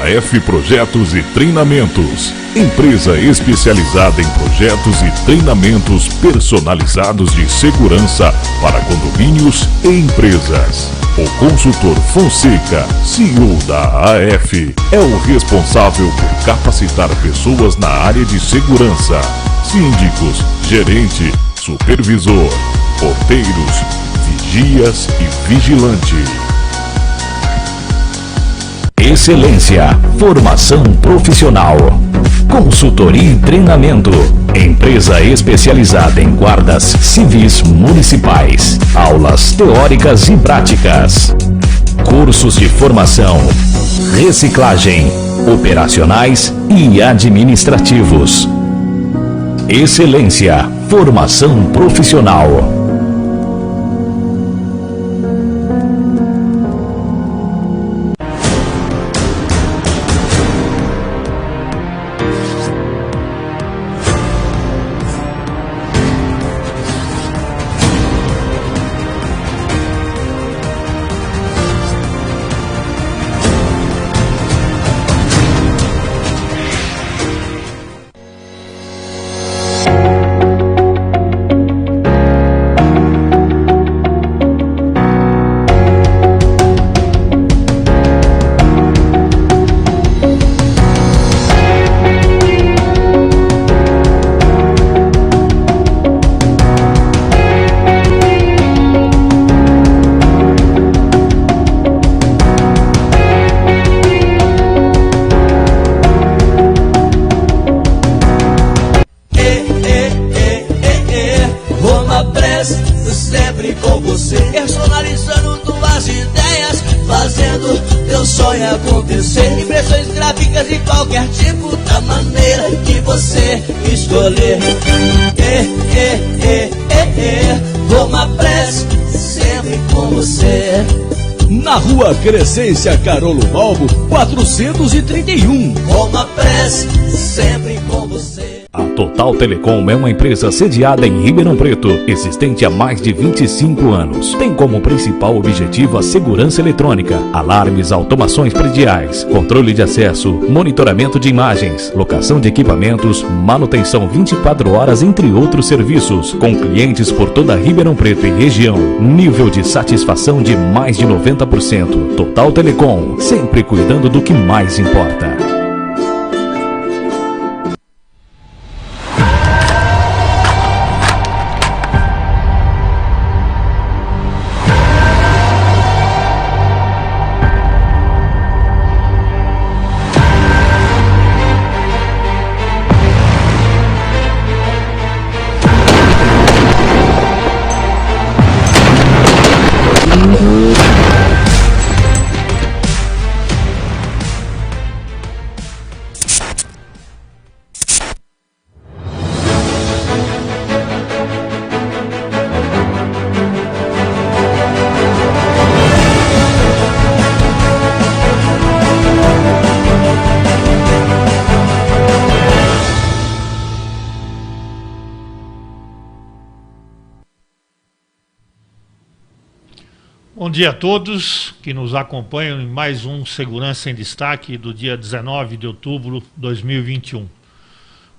AF Projetos e Treinamentos, empresa especializada em projetos e treinamentos personalizados de segurança para condomínios e empresas. O consultor Fonseca, CEO da AF, é o responsável por capacitar pessoas na área de segurança, síndicos, gerente, supervisor, porteiros, vigias e vigilante. Excelência, formação profissional, consultoria e treinamento, empresa especializada em guardas civis municipais, aulas teóricas e práticas, cursos de formação, reciclagem, operacionais e administrativos. Excelência, formação profissional. Sempre com você, personalizando tuas ideias, fazendo teu sonho acontecer. Impressões gráficas de qualquer tipo, da maneira que você escolher. Roma Press, sempre com você. Na Rua Crescência Carolo Balbo, 431. Roma Press, sempre com você. A Total Telecom é uma empresa sediada em Ribeirão Preto, existente há mais de 25 anos. Tem como principal objetivo a segurança eletrônica, alarmes, automações prediais, controle de acesso, monitoramento de imagens, locação de equipamentos, manutenção 24 horas, entre outros serviços, com clientes por toda Ribeirão Preto e região. Nível de satisfação de mais de 90%. Total Telecom, sempre cuidando do que mais importa. Bom dia a todos que nos acompanham em mais um Segurança em Destaque do dia 19 de outubro de 2021.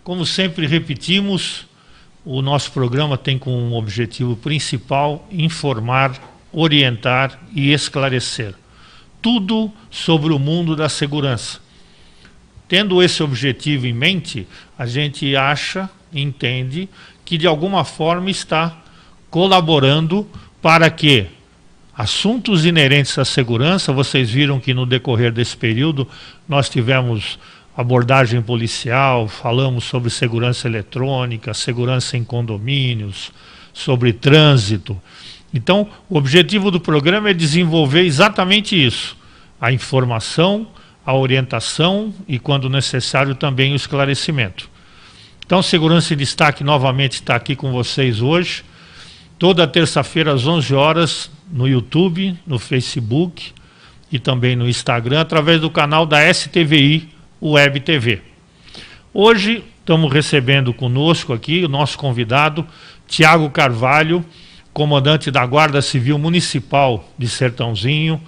Como sempre repetimos, o nosso programa tem como objetivo principal informar, orientar e esclarecer tudo sobre o mundo da segurança. Tendo esse objetivo em mente, a gente acha, entende que de alguma forma está colaborando para que assuntos inerentes à segurança, vocês viram que no decorrer desse período nós tivemos abordagem policial, falamos sobre segurança eletrônica, segurança em condomínios, sobre trânsito. Então, o objetivo do programa é desenvolver exatamente isso, a informação, a orientação e, quando necessário, também o esclarecimento. Então, Segurança em Destaque novamente está aqui com vocês hoje, toda terça-feira às 11 horas, no YouTube, no Facebook e também no Instagram, através do canal da STVI Web TV. Hoje estamos recebendo conosco aqui o nosso convidado, Tiago Carvalho, comandante da Guarda Civil Municipal de Sertãozinho,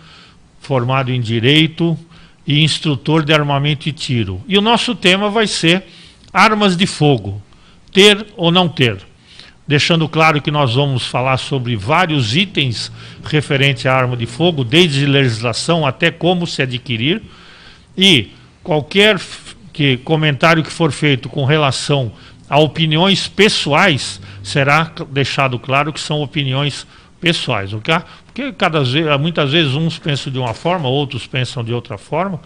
formado em Direito, e instrutor de armamento e tiro. E o nosso tema vai ser armas de fogo, ter ou não ter. Deixando claro que nós vamos falar sobre vários itens referentes à arma de fogo, desde legislação até como se adquirir, e qualquer comentário que for feito com relação a opiniões pessoais, será deixado claro que são opiniões pessoais, ok? Porque muitas vezes uns pensam de uma forma, outros pensam de outra forma.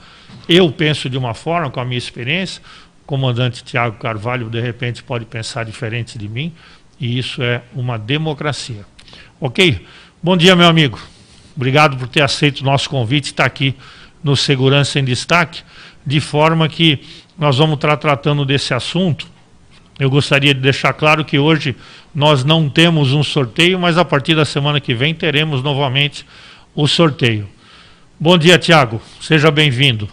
Eu penso de uma forma, com a minha experiência, o comandante Tiago Carvalho, de repente, pode pensar diferente de mim, e isso é uma democracia. Ok? Bom dia, meu amigo. Obrigado por ter aceito o nosso convite e estar aqui no Segurança em Destaque, de forma que nós vamos estar tratando desse assunto. Eu gostaria de deixar claro que hoje nós não temos um sorteio, mas a partir da semana que vem teremos novamente o sorteio. Bom dia, Tiago. Seja bem-vindo.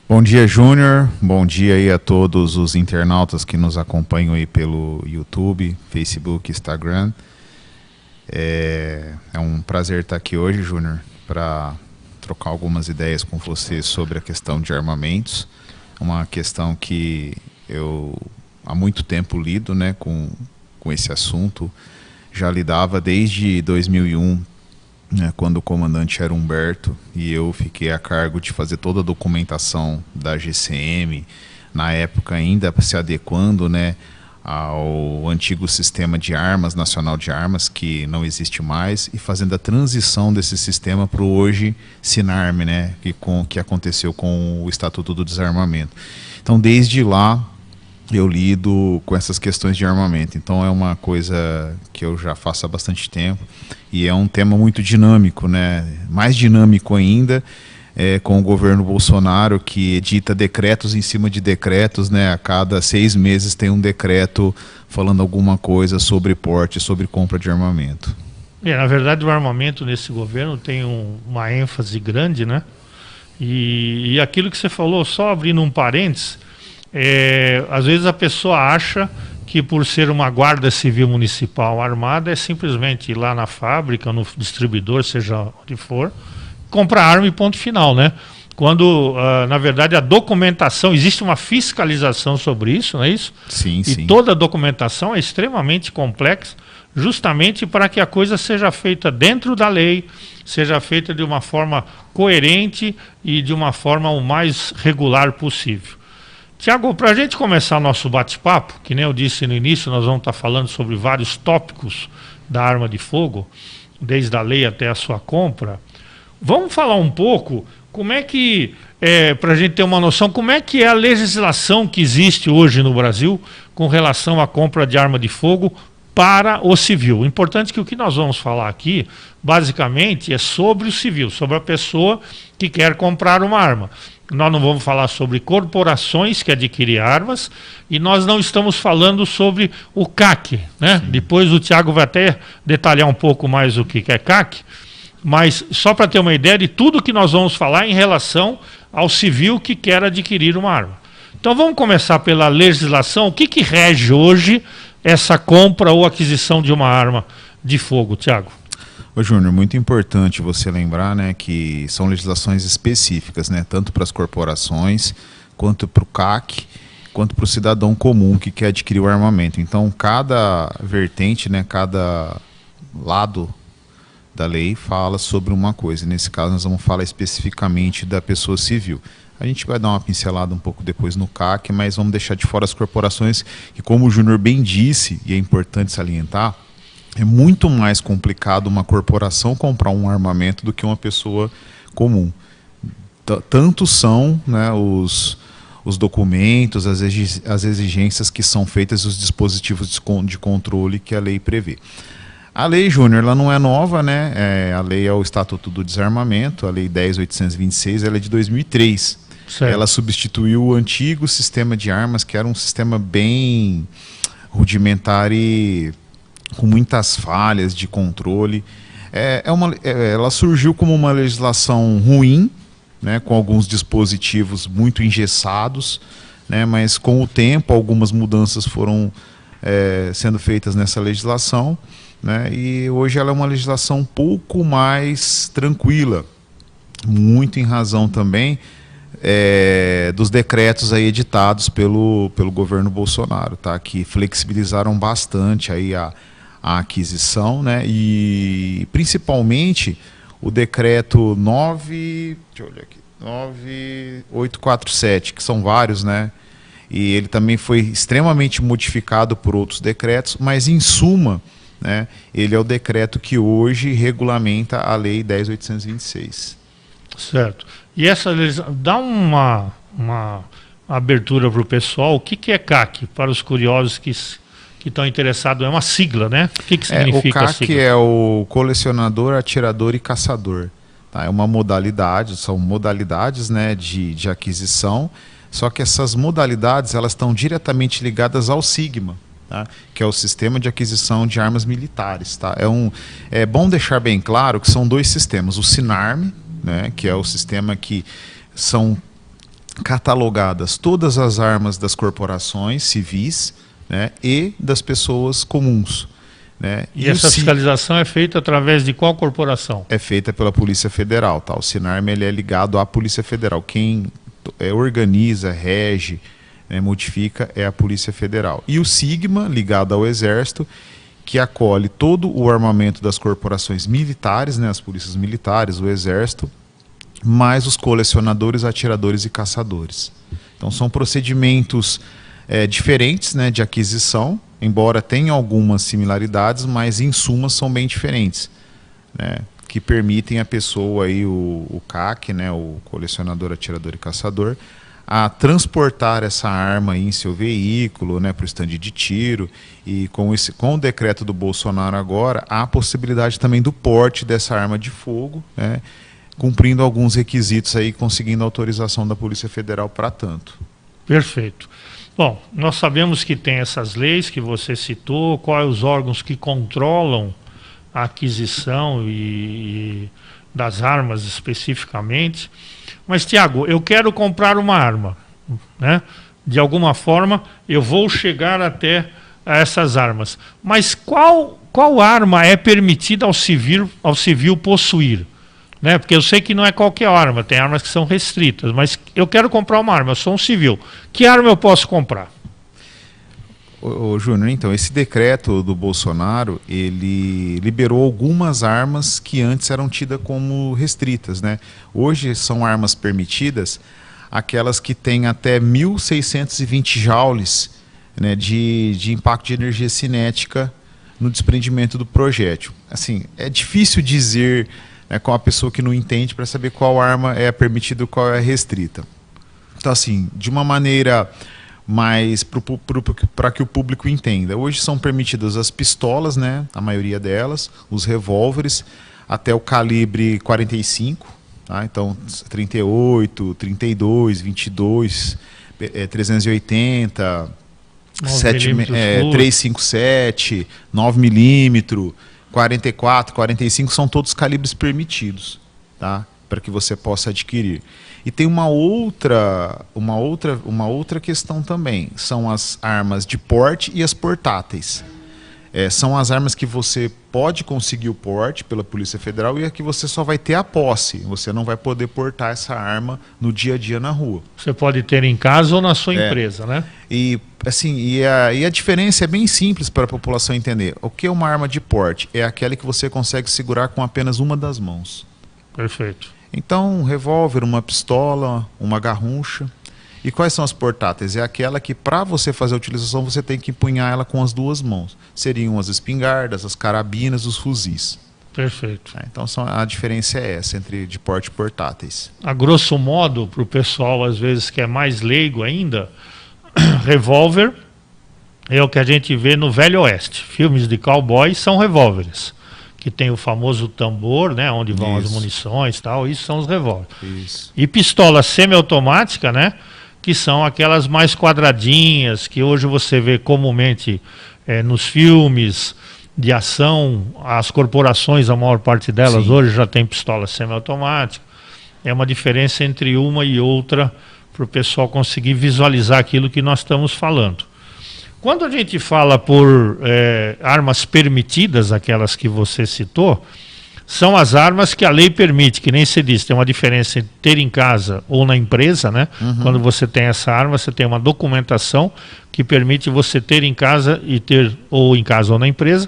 Bom dia, Júnior. Bom dia aí a todos os internautas que nos acompanham aí pelo YouTube, Facebook, Instagram. É um prazer estar aqui hoje, Júnior, para trocar algumas ideias com você sobre a questão de armamentos. Uma questão que eu há muito tempo lido, né, com esse assunto. Já lidava desde 2001, né, quando o comandante era Humberto, e eu fiquei a cargo de fazer toda a documentação da GCM, na época ainda se adequando, né, ao antigo sistema de armas, nacional de armas, que não existe mais, e fazendo a transição desse sistema para o hoje Sinarme, né, que aconteceu com o Estatuto do Desarmamento. Então, desde lá, eu lido com essas questões de armamento. Então, é uma coisa que eu já faço há bastante tempo, e é um tema muito dinâmico, né, mais dinâmico ainda, com o governo Bolsonaro, que edita decretos em cima de decretos, né? A cada 6 meses tem um decreto falando alguma coisa sobre porte, sobre compra de armamento. Na verdade, o armamento nesse governo tem uma ênfase grande, né? E aquilo que você falou, só abrindo um parênteses, às vezes a pessoa acha que por ser uma guarda civil municipal armada é simplesmente ir lá na fábrica, no distribuidor, seja onde for, comprar arma e ponto final, né? Quando, na verdade, a documentação, existe uma fiscalização sobre isso, não é isso? Sim, sim. E toda a documentação é extremamente complexa, justamente para que a coisa seja feita dentro da lei, seja feita de uma forma coerente e de uma forma o mais regular possível. Tiago, para a gente começar nosso bate-papo, que nem eu disse no início, nós vamos estar falando sobre vários tópicos da arma de fogo, desde a lei até a sua compra. Vamos falar um pouco como é que, para a gente ter uma noção, como é que é a legislação que existe hoje no Brasil com relação à compra de arma de fogo para o civil. Importante que o que nós vamos falar aqui, basicamente, é sobre o civil, sobre a pessoa que quer comprar uma arma. Nós não vamos falar sobre corporações que adquirem armas, e nós não estamos falando sobre o CAC, né? Depois o Tiago vai até detalhar um pouco mais o que é CAC, mas só para ter uma ideia de tudo que nós vamos falar em relação ao civil que quer adquirir uma arma. Então vamos começar pela legislação. O que rege hoje essa compra ou aquisição de uma arma de fogo, Tiago? Ô Júnior, muito importante você lembrar, né, que são legislações específicas, né, tanto para as corporações, quanto para o CAC, quanto para o cidadão comum que quer adquirir o armamento. Então cada vertente, né, cada lado da lei fala sobre uma coisa. Nesse caso nós vamos falar especificamente da pessoa civil. A gente vai dar uma pincelada um pouco depois no CAC, mas vamos deixar de fora as corporações, que, como o Júnior bem disse, e é importante salientar, é muito mais complicado uma corporação comprar um armamento do que uma pessoa comum. Tanto são, né, os documentos, as exigências que são feitas, os dispositivos de controle que a lei prevê. A lei, Júnior, ela não é nova, né? A lei é o Estatuto do Desarmamento, a lei 10.826, ela é de 2003. Certo. Ela substituiu o antigo sistema de armas, que era um sistema bem rudimentar e com muitas falhas de controle. Ela surgiu como uma legislação ruim, né, com alguns dispositivos muito engessados, né, mas com o tempo algumas mudanças foram sendo feitas nessa legislação, né, e hoje ela é uma legislação um pouco mais tranquila. muito em razão também dos decretos aí editados pelo governo Bolsonaro, tá? Que flexibilizaram bastante aí a aquisição, né? E principalmente o decreto 9847, que são vários, né? E ele também foi extremamente modificado por outros decretos, mas em suma, né, ele é o decreto que hoje regulamenta a Lei 10.826. Certo. E essa dá uma abertura para o pessoal. O que é CAC? Para os curiosos que estão interessados, é uma sigla, né? O que significa o a CAC? sigla? É o colecionador, atirador e caçador. Tá? É uma modalidade, são modalidades, né, de aquisição, só que essas modalidades elas estão diretamente ligadas ao SIGMA, tá? Que é o Sistema de Aquisição de Armas Militares. Tá? É bom deixar bem claro que são dois sistemas, o SINARM, né, que é o sistema que são catalogadas todas as armas das corporações civis, né, e das pessoas comuns. Né? E essa fiscalização é feita através de qual corporação? É feita pela Polícia Federal. Tá? O SINARM ele é ligado à Polícia Federal. Quem organiza, rege, né, modifica é a Polícia Federal. E o SIGMA, ligado ao Exército, que acolhe todo o armamento das corporações militares, né, as polícias militares, o Exército, mais os colecionadores, atiradores e caçadores. Então são procedimentos diferentes, né, de aquisição, embora tenham algumas similaridades, mas em suma são bem diferentes, né, que permitem a pessoa, aí, o CAC, né, o colecionador, atirador e caçador, a transportar essa arma aí em seu veículo, né, para o estande de tiro, e com o decreto do Bolsonaro agora, há a possibilidade também do porte dessa arma de fogo, né, cumprindo alguns requisitos aí, conseguindo autorização da Polícia Federal para tanto. Perfeito. Bom, nós sabemos que tem essas leis que você citou, quais os órgãos que controlam a aquisição e das armas especificamente. Mas, Tiago, eu quero comprar uma arma, né? De alguma forma, eu vou chegar até essas armas. Mas qual arma é permitida ao civil possuir? Né? Porque eu sei que não é qualquer arma, tem armas que são restritas, mas eu quero comprar uma arma, eu sou um civil. Que arma eu posso comprar? Ô, Júnior, então, esse decreto do Bolsonaro, ele liberou algumas armas que antes eram tidas como restritas, né? Hoje são armas permitidas aquelas que têm até 1.620 joules, né, de impacto de energia cinética no desprendimento do projétil. Assim, é difícil dizer, né, com a pessoa que não entende, para saber qual arma é permitida e qual é restrita. Então, assim, de uma maneira mais para que o público entenda. Hoje são permitidas as pistolas, né, a maioria delas, os revólveres, até o calibre 45, tá? Então 38, 32, 22, 380, 357, 9mm, 44, 45, são todos calibres permitidos, tá? Para que você possa adquirir. E tem uma outra questão também, são as armas de porte e as portáteis. São as armas que você pode conseguir o porte pela Polícia Federal e a que você só vai ter a posse. Você não vai poder portar essa arma no dia a dia na rua. Você pode ter em casa ou na sua empresa, né? E assim, a diferença é bem simples para a população entender. O que é uma arma de porte? É aquela que você consegue segurar com apenas uma das mãos. Perfeito. Então, um revólver, uma pistola, uma garrucha. E quais são as portáteis? É aquela que, para você fazer a utilização, você tem que empunhar ela com as duas mãos. Seriam as espingardas, as carabinas, os fuzis. Perfeito. Então, a diferença é essa, entre de porte e portáteis. A grosso modo, para o pessoal, às vezes, que é mais leigo ainda, revólver é o que a gente vê no Velho Oeste. Filmes de cowboys são revólveres, que tem o famoso tambor, né, onde vão as munições e tal, isso são os revólveres. Isso. E pistola semiautomática, né, que são aquelas mais quadradinhas, que hoje você vê comumente nos filmes de ação, as corporações, a maior parte delas hoje já tem pistola semiautomática. É uma diferença entre uma e outra para o pessoal conseguir visualizar aquilo que nós estamos falando. Quando a gente fala por armas permitidas, aquelas que você citou, são as armas que a lei permite, que nem se diz, tem uma diferença entre ter em casa ou na empresa, né? Quando você tem essa arma, você tem uma documentação que permite você ter em casa e ter ou em casa ou na empresa,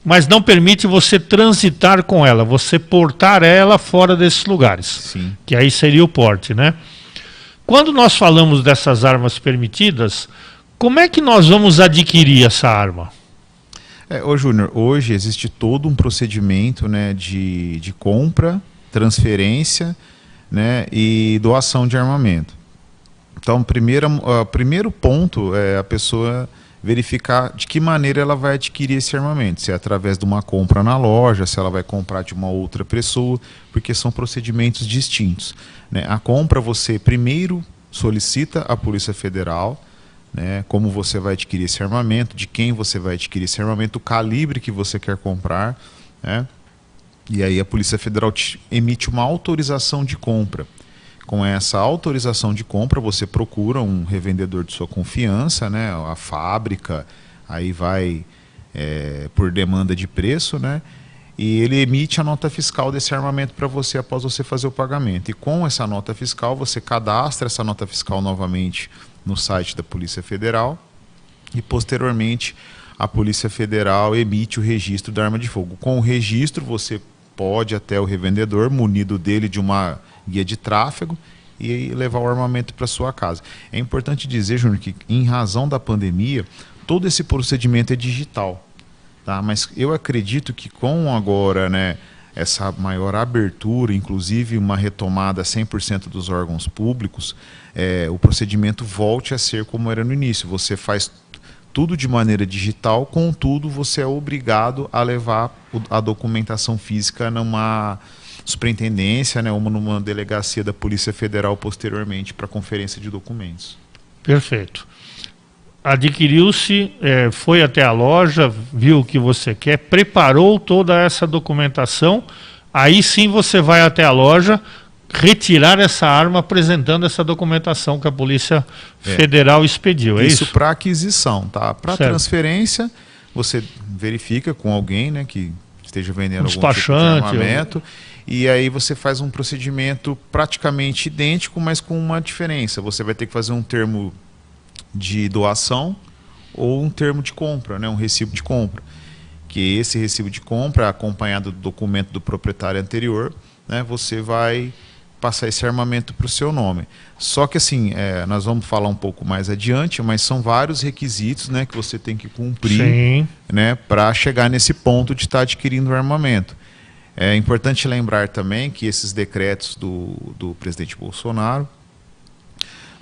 mas não permite você transitar com ela, você portar ela fora desses lugares. Sim. Que aí seria o porte, né? Quando nós falamos dessas armas permitidas, como é que nós vamos adquirir essa arma? Ô Júnior, hoje existe todo um procedimento, né, de compra, transferência, né, e doação de armamento. Então, primeiro ponto é a pessoa verificar de que maneira ela vai adquirir esse armamento, se é através de uma compra na loja, se ela vai comprar de uma outra pessoa, porque são procedimentos distintos, né? A compra você primeiro solicita à Polícia Federal, né, como você vai adquirir esse armamento, de quem você vai adquirir esse armamento, o calibre que você quer comprar, né? E aí a Polícia Federal emite uma autorização de compra. Com essa autorização de compra, você procura um revendedor de sua confiança, né, a fábrica, aí vai por demanda de preço, né, e ele emite a nota fiscal desse armamento para você após você fazer o pagamento. E com essa nota fiscal, você cadastra essa nota fiscal novamente no site da Polícia Federal e posteriormente a Polícia Federal emite o registro da arma de fogo. Com o registro você pode até o revendedor, munido dele de uma guia de tráfego, e levar o armamento para sua casa. É importante dizer, Júnior, que em razão da pandemia, todo esse procedimento é digital, tá? Mas eu acredito que com agora, né, essa maior abertura, inclusive uma retomada 100% dos órgãos públicos, o procedimento volte a ser como era no início. Você faz tudo de maneira digital, contudo você é obrigado a levar a documentação física numa superintendência, né, ou numa delegacia da Polícia Federal posteriormente para conferência de documentos. Perfeito. Adquiriu-se, foi até a loja, viu o que você quer, preparou toda essa documentação, aí sim você vai até a loja retirar essa arma apresentando essa documentação que a Polícia Federal expediu, é isso? Isso para aquisição, tá? Para transferência, você verifica com alguém, né, que esteja vendendo algum tipo de armamento, e aí você faz um procedimento praticamente idêntico, mas com uma diferença. Você vai ter que fazer um termo de doação ou um termo de compra, né, um recibo de compra. Que esse recibo de compra, acompanhado do documento do proprietário anterior, né, você vai passar esse armamento para o seu nome. Só que assim, nós vamos falar um pouco mais adiante, mas são vários requisitos, né, que você tem que cumprir, né, para chegar nesse ponto de estar adquirindo o armamento. É importante lembrar também que esses decretos do presidente Bolsonaro,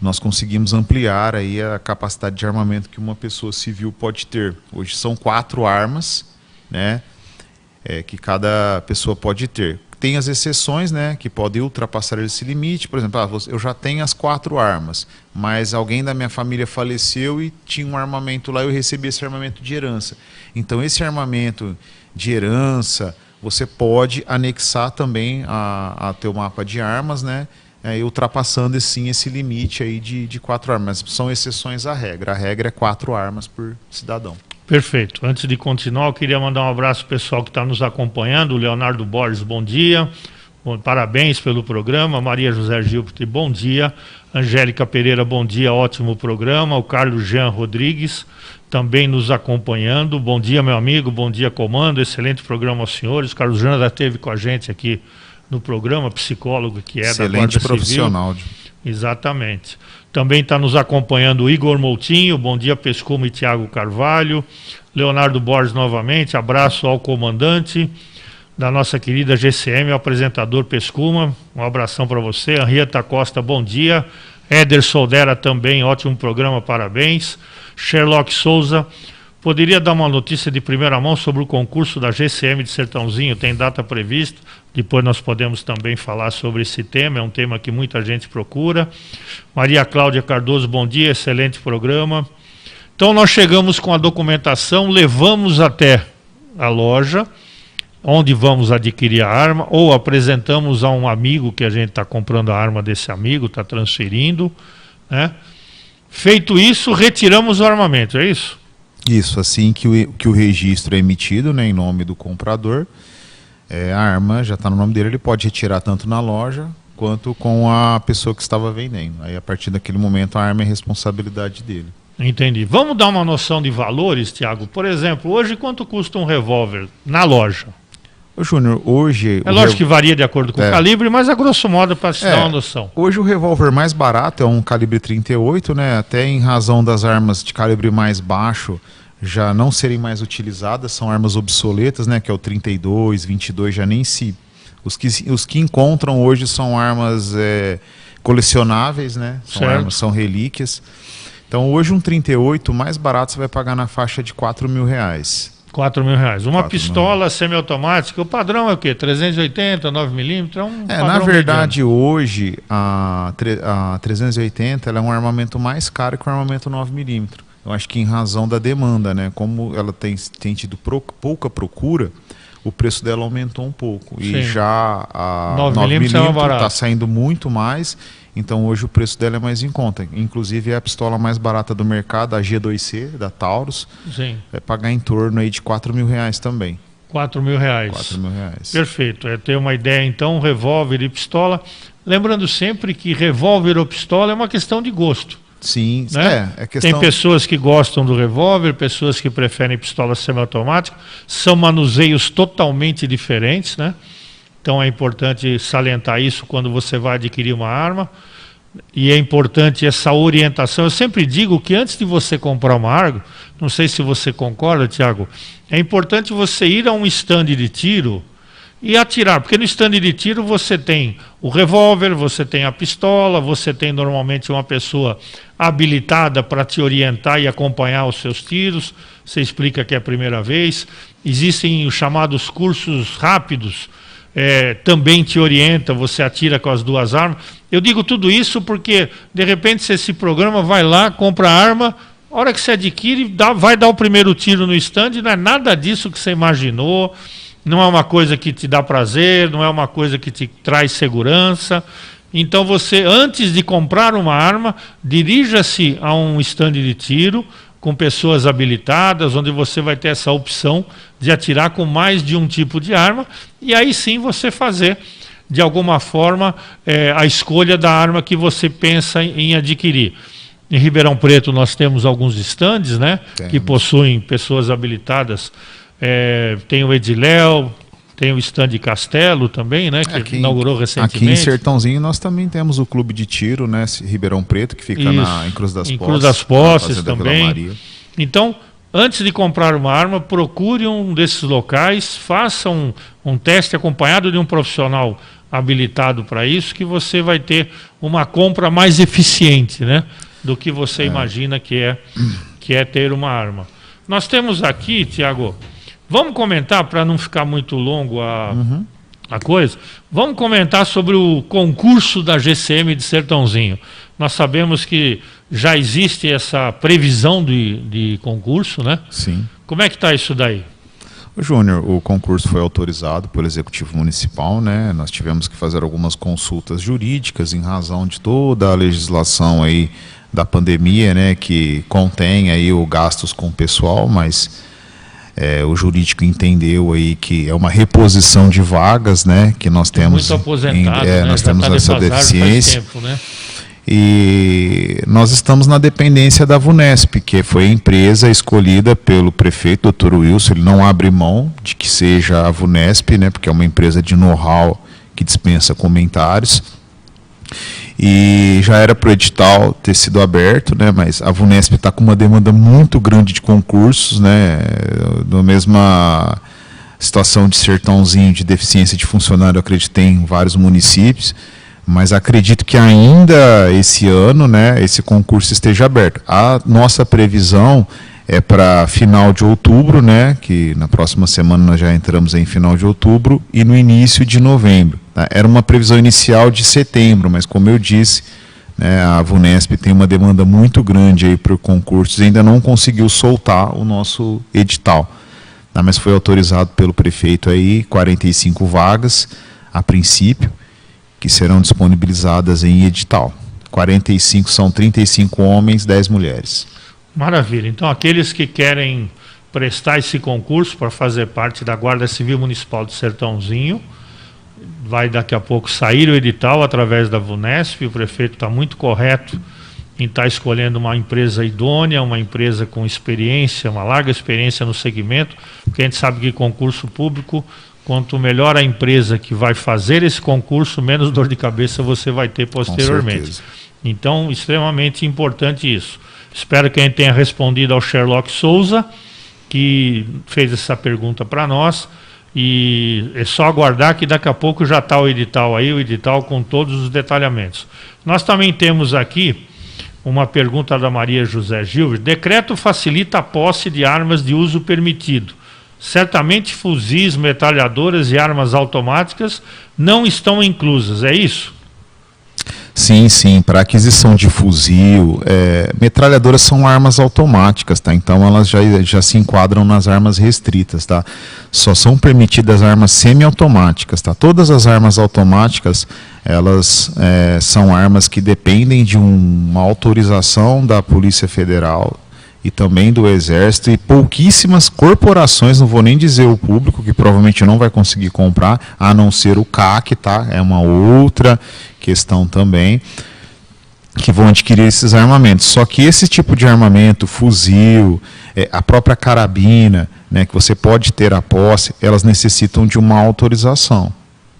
nós conseguimos ampliar aí a capacidade de armamento que uma pessoa civil pode ter. Hoje são 4 armas, né, que cada pessoa pode ter. Tem as exceções, né, que podem ultrapassar esse limite. Por exemplo, eu já tenho as 4 armas, mas alguém da minha família faleceu e tinha um armamento lá, eu recebi esse armamento de herança. Então esse armamento de herança, você pode anexar também a teu mapa de armas, né, ultrapassando sim esse limite aí de 4 armas. São exceções à regra. A regra é 4 armas por cidadão. Perfeito. Antes de continuar, eu queria mandar um abraço para o pessoal que está nos acompanhando. O Leonardo Borges, bom dia. Parabéns pelo programa. Maria José Gilberto, bom dia. Angélica Pereira, bom dia, ótimo programa. O Carlos Jean Rodrigues, também nos acompanhando. Bom dia, meu amigo, bom dia, comando. Excelente programa aos senhores. O Carlos Jean já esteve com a gente aqui no programa, psicólogo que é da Guarda Civil. Profissional. Exatamente. Também está nos acompanhando o Igor Moutinho, bom dia Pescuma e Tiago Carvalho. Leonardo Borges novamente, abraço ao comandante da nossa querida GCM, o apresentador Pescuma, um abração para você. Henrietta Costa, bom dia. Éder Soldera também, ótimo programa, parabéns. Sherlock Souza, poderia dar uma notícia de primeira mão sobre o concurso da GCM de Sertãozinho? Tem data prevista? Depois nós podemos também falar sobre esse tema, é um tema que muita gente procura. Maria Cláudia Cardoso, bom dia, excelente programa. Então nós chegamos com a documentação, levamos até a loja, onde vamos adquirir a arma, ou apresentamos a um amigo que a gente está comprando a arma desse amigo, está transferindo, né? Feito isso, retiramos o armamento, é isso? Isso, assim que o registro é emitido, né, em nome do comprador, a arma já está no nome dele, ele pode retirar tanto na loja quanto com a pessoa que estava vendendo. Aí a partir daquele momento a arma é responsabilidade dele. Entendi. Vamos dar uma noção de valores, Tiago? Por exemplo, hoje quanto custa um revólver na loja? Ô Júnior, hoje... É lógico que varia de acordo com o calibre, mas a grosso modo para se dar uma noção. Hoje o revólver mais barato é um calibre 38, né? Até em razão das armas de calibre mais baixo já não serem mais utilizadas, são armas obsoletas, né? Que é o 32, 22, já nem se... Os que encontram hoje são armas colecionáveis, né? São relíquias. Então hoje um 38 mais barato você vai pagar na faixa de R$4.000. R$4.000. Uma pistola semiautomática, o padrão é o quê? 380, 9mm? É um padrão na verdade, mediano. hoje a 380 ela é um armamento mais caro que o armamento 9mm. Eu acho que em razão da demanda, né? Como ela tem tido pouca procura, o preço dela aumentou um pouco. Sim. E já a 9mm está saindo muito mais, então hoje o preço dela é mais em conta. Inclusive é a pistola mais barata do mercado, a G2C, da Taurus. Sim. Vai pagar em torno aí de R$4.000 também. R$4.000. R$4.000. Perfeito. É ter uma ideia então, revólver e pistola. Lembrando sempre que revólver ou pistola é uma questão de gosto. Sim, né? Tem pessoas que gostam do revólver, pessoas que preferem pistola semiautomática, são manuseios totalmente diferentes, né? Então é importante salientar isso quando você vai adquirir uma arma, e é importante essa orientação. Eu sempre digo que antes de você comprar uma arma, não sei se você concorda, Tiago, é importante você ir a um stand de tiro e atirar, porque no stand de tiro você tem o revólver, você tem a pistola, você tem normalmente uma pessoa habilitada para te orientar e acompanhar os seus tiros, você explica que é a primeira vez. Existem os chamados cursos rápidos, também te orienta, você atira com as duas armas. Eu digo tudo isso porque, de repente, se esse programa vai lá, compra a arma, a hora que você adquire, vai dar o primeiro tiro no stand, não é nada disso que você imaginou. Não é uma coisa que te dá prazer, não é uma coisa que te traz segurança. Então você, antes de comprar uma arma, dirija-se a um stand de tiro com pessoas habilitadas, onde você vai ter essa opção de atirar com mais de um tipo de arma, e aí sim você fazer, de alguma forma, a escolha da arma que você pensa em adquirir. Em Ribeirão Preto nós temos alguns stands, né, que possuem pessoas habilitadas. Tem o Ediléu, tem o stand Castelo também, né, que inaugurou recentemente. Aqui em Sertãozinho nós também temos o clube de tiro, né, Ribeirão Preto, que fica em Cruz das Posses. Em Cruz das Posses também. Então, antes de comprar uma arma, procure um desses locais, faça um teste acompanhado de um profissional habilitado para isso, que você vai ter uma compra mais eficiente, né, do que você imagina que é ter uma arma. Nós temos aqui, Tiago, vamos comentar, para não ficar muito longo a coisa, vamos comentar sobre o concurso da GCM de Sertãozinho. Nós sabemos que já existe essa previsão de concurso, né? Sim. Como é que está isso daí? Júnior, o concurso foi autorizado pelo Executivo Municipal, né? Nós tivemos que fazer algumas consultas jurídicas em razão de toda a legislação aí da pandemia, né? Que contém aí o gastos com o pessoal, mas o jurídico entendeu aí que é uma reposição de vagas, né? Que nós temos. Muito aposentado, né? Nós temos essa deficiência. Faz tempo, né? E nós estamos na dependência da VUNESP, que foi a empresa escolhida pelo prefeito, Dr. Wilson. Ele não abre mão de que seja a VUNESP, né, porque é uma empresa de know-how que dispensa comentários. E já era para o edital ter sido aberto, né, mas a VUNESP está com uma demanda muito grande de concursos, né, na mesma situação de Sertãozinho, de deficiência de funcionário, eu acredito que tem em vários municípios. Mas acredito que ainda esse ano, né, esse concurso esteja aberto. A nossa previsão é para final de outubro, né, que na próxima semana nós já entramos em final de outubro, e no início de novembro. Tá? Era uma previsão inicial de setembro, mas como eu disse, né, a VUNESP tem uma demanda muito grande aí por concursos e ainda não conseguiu soltar o nosso edital. Tá? Mas foi autorizado pelo prefeito aí 45 vagas a princípio, que serão disponibilizadas em edital. 45 são 35 homens, 10 mulheres. Maravilha. Então, aqueles que querem prestar esse concurso para fazer parte da Guarda Civil Municipal de Sertãozinho. Vai daqui a pouco sair o edital através da VUNESP. O prefeito está muito correto em estar escolhendo uma empresa idônea, uma empresa com experiência, uma larga experiência no segmento, porque a gente sabe que concurso público, quanto melhor a empresa que vai fazer esse concurso, menos dor de cabeça você vai ter posteriormente. Então, extremamente importante isso. Espero que a gente tenha respondido ao Sherlock Souza, que fez essa pergunta para nós, e é só aguardar que daqui a pouco já está o edital aí, o edital com todos os detalhamentos. Nós também temos aqui uma pergunta da Maria José Gilbert. Decreto facilita a posse de armas de uso permitido. Certamente fuzis, metralhadoras e armas automáticas não estão inclusas, é isso? Sim, sim. Para aquisição de fuzil, metralhadoras são armas automáticas, tá? Então elas já se enquadram nas armas restritas, tá? Só são permitidas armas semiautomáticas, tá? Todas as armas automáticas, elas são armas que dependem de uma autorização da Polícia Federal e também do Exército, e pouquíssimas corporações, não vou nem dizer o público, que provavelmente não vai conseguir comprar, a não ser o CAC, tá? É uma outra questão também, que vão adquirir esses armamentos. Só que esse tipo de armamento, fuzil, a própria carabina, né, que você pode ter a posse, elas necessitam de uma autorização,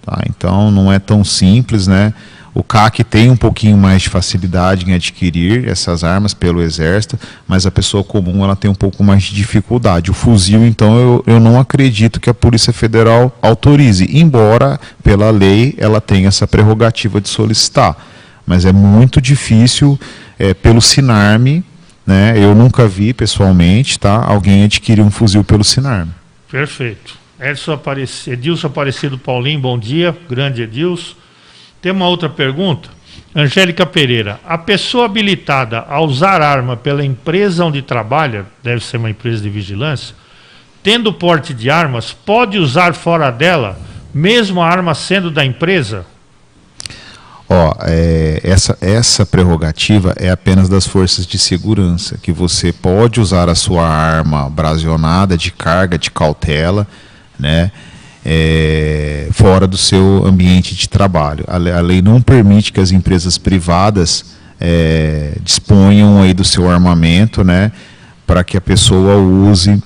tá? Então não é tão simples, né? O CAC tem um pouquinho mais de facilidade em adquirir essas armas pelo Exército, mas a pessoa comum ela tem um pouco mais de dificuldade. O fuzil, então, eu não acredito que a Polícia Federal autorize, embora, pela lei, ela tenha essa prerrogativa de solicitar. Mas é muito difícil, pelo Sinarme, né? Eu nunca vi, pessoalmente, tá, alguém adquirir um fuzil pelo Sinarme. Perfeito. Edilson Aparecido Paulinho, bom dia. Grande Edilson. Tem uma outra pergunta. Angélica Pereira. A pessoa habilitada a usar arma pela empresa onde trabalha, deve ser uma empresa de vigilância, tendo porte de armas, pode usar fora dela, mesmo a arma sendo da empresa? Essa prerrogativa é apenas das forças de segurança, que você pode usar a sua arma brasionada de carga, de cautela, né? Fora do seu ambiente de trabalho. A lei não permite que as empresas privadas disponham aí do seu armamento, né, para que a pessoa use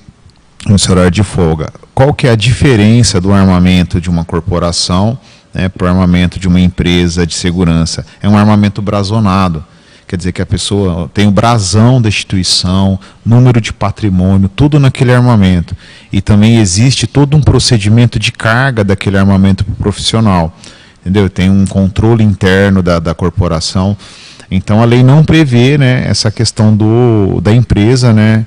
no seu horário de folga. Qual que é a diferença do armamento de uma corporação, né, para o armamento de uma empresa de segurança? É um armamento brazonado. Quer dizer que a pessoa tem o brasão da instituição, número de patrimônio, tudo naquele armamento. E também existe todo um procedimento de carga daquele armamento para o profissional. Entendeu? Tem um controle interno da corporação. Então a lei não prevê, né, essa questão da empresa, né,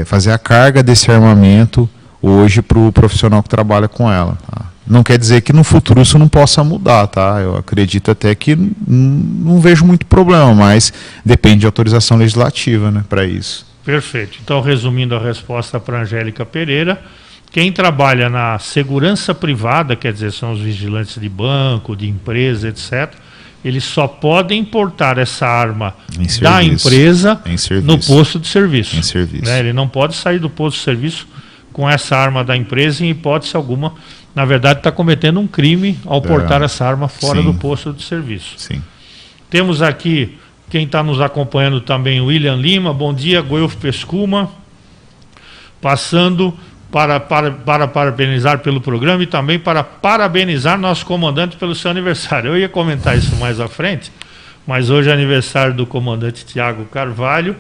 fazer a carga desse armamento hoje para o profissional que trabalha com ela. Tá? Não quer dizer que no futuro isso não possa mudar, tá? Eu acredito até que não vejo muito problema, mas depende de autorização legislativa, né, para isso. Perfeito. Então, resumindo a resposta para a Angélica Pereira, quem trabalha na segurança privada, quer dizer, são os vigilantes de banco, de empresa, etc., eles só podem importar essa arma da empresa no posto de serviço. Em serviço. Né? Ele não pode sair do posto de serviço com essa arma da empresa em hipótese alguma. Na verdade, está cometendo um crime ao portar essa arma fora do posto de serviço. Sim. Temos aqui quem está nos acompanhando também, o William Lima. Bom dia, Goiuf Pescuma. Passando para parabenizar pelo programa e também para parabenizar nosso comandante pelo seu aniversário. Eu ia comentar isso mais à frente, mas hoje é aniversário do comandante Tiago Carvalho.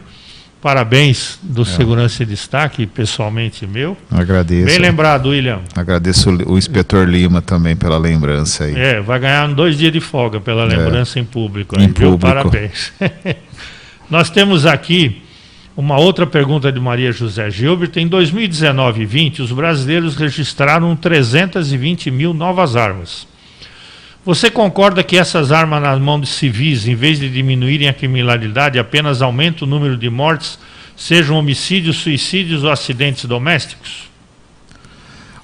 Parabéns do Segurança e Destaque, pessoalmente meu. Agradeço. Bem lembrado, William. Agradeço o inspetor Lima também pela lembrança aí. Vai ganhar 2 dias de folga pela lembrança em público. Em público. Parabéns. Nós temos aqui uma outra pergunta de Maria José Gilbert. Em 2019 e 2020, os brasileiros registraram 320 mil novas armas. Você concorda que essas armas nas mãos de civis, em vez de diminuírem a criminalidade, apenas aumentam o número de mortes, sejam homicídios, suicídios ou acidentes domésticos?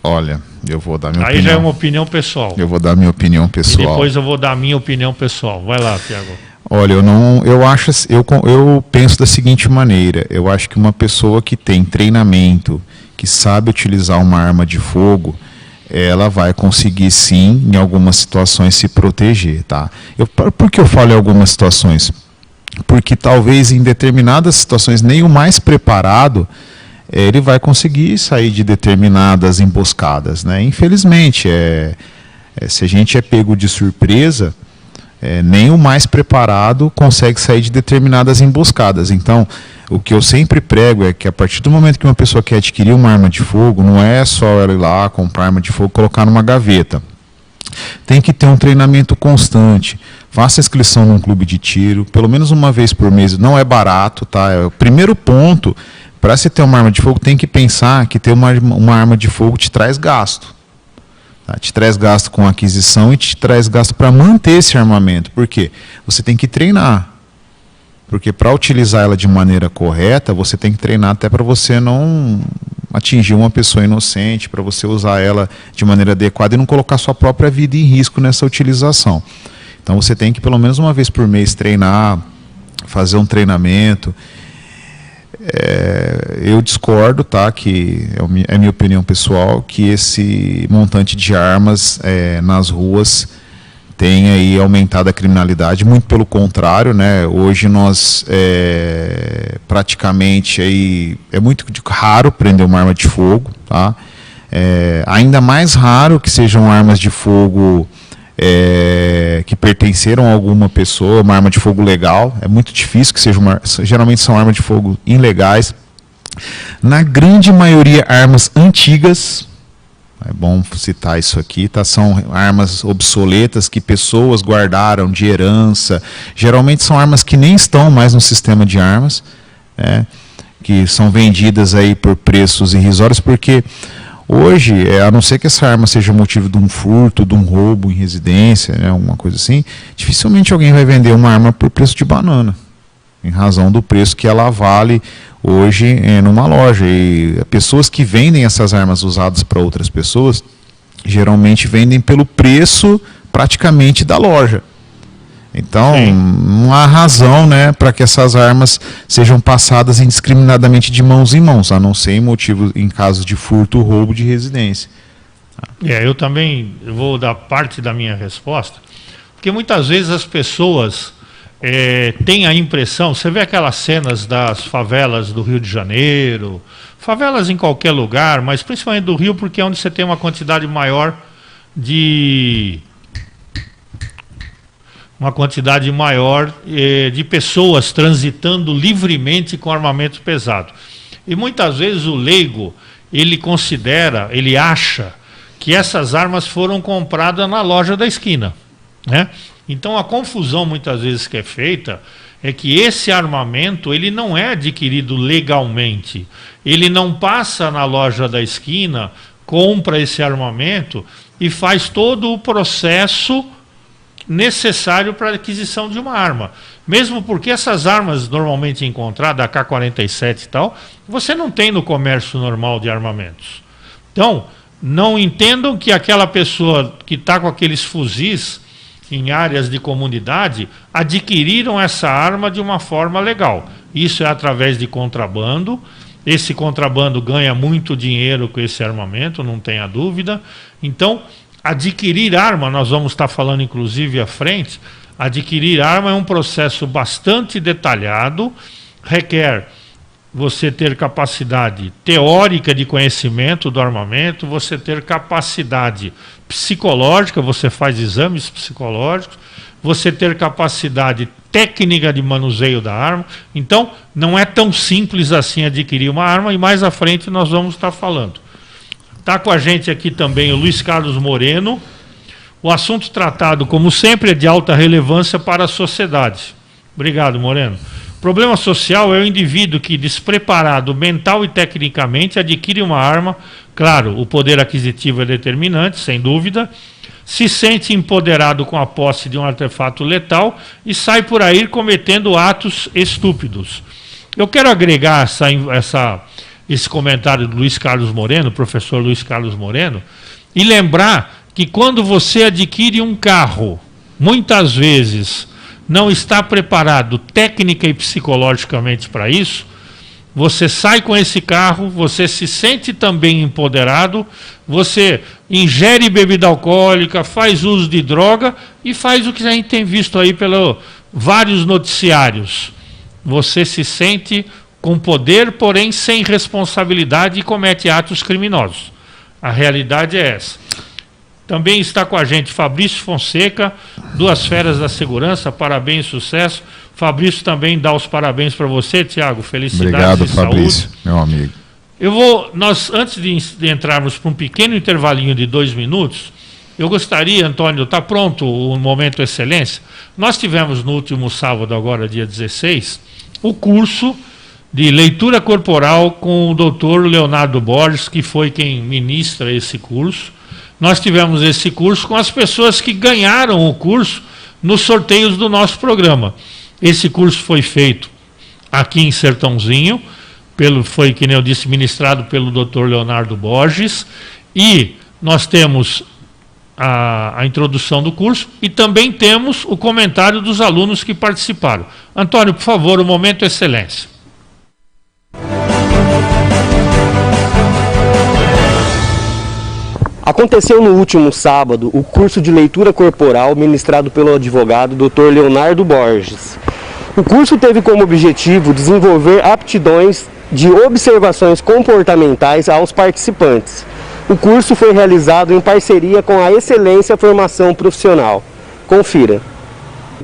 Olha, eu vou dar minha opinião. Aí já é uma opinião pessoal. Eu vou dar minha opinião pessoal. E depois eu vou dar a minha opinião pessoal. Vai lá, Tiago. Olha, eu penso da seguinte maneira, eu acho que uma pessoa que tem treinamento, que sabe utilizar uma arma de fogo, ela vai conseguir sim, em algumas situações, se proteger, tá? Por que eu falo em algumas situações? Porque talvez em determinadas situações nem o mais preparado ele vai conseguir sair de determinadas emboscadas, né? Infelizmente, se a gente é pego de surpresa, nem o mais preparado consegue sair de determinadas emboscadas. Então, o que eu sempre prego é que a partir do momento que uma pessoa quer adquirir uma arma de fogo, não é só ela ir lá comprar arma de fogo e colocar numa gaveta. Tem que ter um treinamento constante. Faça inscrição num clube de tiro, pelo menos uma vez por mês. Não é barato, tá? É o primeiro ponto. Para se ter uma arma de fogo, tem que pensar que ter uma arma de fogo te traz gasto. Tá? Te traz gasto com aquisição e te traz gasto para manter esse armamento. Por quê? Você tem que treinar. Porque para utilizar ela de maneira correta, você tem que treinar até para você não atingir uma pessoa inocente, para você usar ela de maneira adequada e não colocar sua própria vida em risco nessa utilização. Então você tem que pelo menos uma vez por mês treinar, fazer um treinamento. Eu discordo, tá, que é minha opinião pessoal, que esse montante de armas nas ruas tem aí aumentado a criminalidade. Muito pelo contrário, né? Hoje nós praticamente aí, é muito raro prender uma arma de fogo, tá? Ainda mais raro que sejam armas de fogo que pertenceram a alguma pessoa, uma arma de fogo legal. É muito difícil que seja geralmente são armas de fogo ilegais. Na grande maioria, armas antigas. É bom citar isso aqui, tá? São armas obsoletas que pessoas guardaram de herança. Geralmente são armas que nem estão mais no sistema de armas, né? Que são vendidas aí por preços irrisórios, porque hoje, a não ser que essa arma seja motivo de um furto, de um roubo em residência, né, alguma coisa assim, dificilmente alguém vai vender uma arma por preço de banana, em razão do preço que ela vale hoje numa loja. E pessoas que vendem essas armas usadas para outras pessoas, geralmente vendem pelo preço praticamente da loja. Então, sim, não há razão, né, para que essas armas sejam passadas indiscriminadamente de mãos em mãos, a não ser em casos de furto ou roubo de residência. Eu também vou dar parte da minha resposta, porque muitas vezes as pessoas têm a impressão, você vê aquelas cenas das favelas do Rio de Janeiro, favelas em qualquer lugar, mas principalmente do Rio, porque é onde você tem uma quantidade maior de pessoas transitando livremente com armamento pesado. E muitas vezes o leigo, ele acha que essas armas foram compradas na loja da esquina, né? Então a confusão muitas vezes que é feita é que esse armamento ele não é adquirido legalmente. Ele não passa na loja da esquina, compra esse armamento e faz todo o processo necessário para a aquisição de uma arma. Mesmo porque essas armas normalmente encontradas, a AK-47 e tal, você não tem no comércio normal de armamentos. Então, não entendam que aquela pessoa que está com aqueles fuzis em áreas de comunidade adquiriram essa arma de uma forma legal. Isso é através de contrabando. Esse contrabando ganha muito dinheiro com esse armamento, não tenha dúvida. Então, adquirir arma, nós vamos estar falando inclusive à frente, adquirir arma é um processo bastante detalhado, requer você ter capacidade teórica de conhecimento do armamento, você ter capacidade psicológica, você faz exames psicológicos, você ter capacidade técnica de manuseio da arma. Então, não é tão simples assim adquirir uma arma, e mais à frente nós vamos estar falando. Está com a gente aqui também o Luiz Carlos Moreno. O assunto tratado, como sempre, é de alta relevância para a sociedade. Obrigado, Moreno. O problema social é o indivíduo que, despreparado mental e tecnicamente, adquire uma arma. Claro, o poder aquisitivo é determinante, sem dúvida. Se sente empoderado com a posse de um artefato letal e sai por aí cometendo atos estúpidos. Eu quero agregar esse comentário do Luiz Carlos Moreno, professor Luiz Carlos Moreno, e lembrar que quando você adquire um carro, muitas vezes não está preparado técnica e psicologicamente para isso, você sai com esse carro, você se sente também empoderado, você ingere bebida alcoólica, faz uso de droga e faz o que a gente tem visto aí pelos vários noticiários. Você se sente com poder, porém sem responsabilidade e comete atos criminosos. A realidade é essa. Também está com a gente Fabrício Fonseca, Duas Feras da Segurança, parabéns, sucesso. Fabrício também dá os parabéns para você, Tiago, felicidades. Obrigado, e Fabrício, saúde. meu amigo. Nós, antes de entrarmos para um pequeno intervalinho de 2 minutos, eu gostaria, Antônio, está pronto o Momento Excelência? Nós tivemos no último sábado, agora dia 16, o curso de leitura corporal com o doutor Leonardo Borges, que foi quem ministra esse curso. Nós tivemos esse curso com as pessoas que ganharam o curso nos sorteios do nosso programa. Esse curso foi feito aqui em Sertãozinho, foi, que nem eu disse, ministrado pelo Dr. Leonardo Borges, e nós temos a introdução do curso e também temos o comentário dos alunos que participaram. Antônio, por favor, o Momento Excelência. Aconteceu no último sábado o curso de leitura corporal ministrado pelo advogado Dr. Leonardo Borges. O curso teve como objetivo desenvolver aptidões de observações comportamentais aos participantes. O curso foi realizado em parceria com a Excelência Formação Profissional. Confira.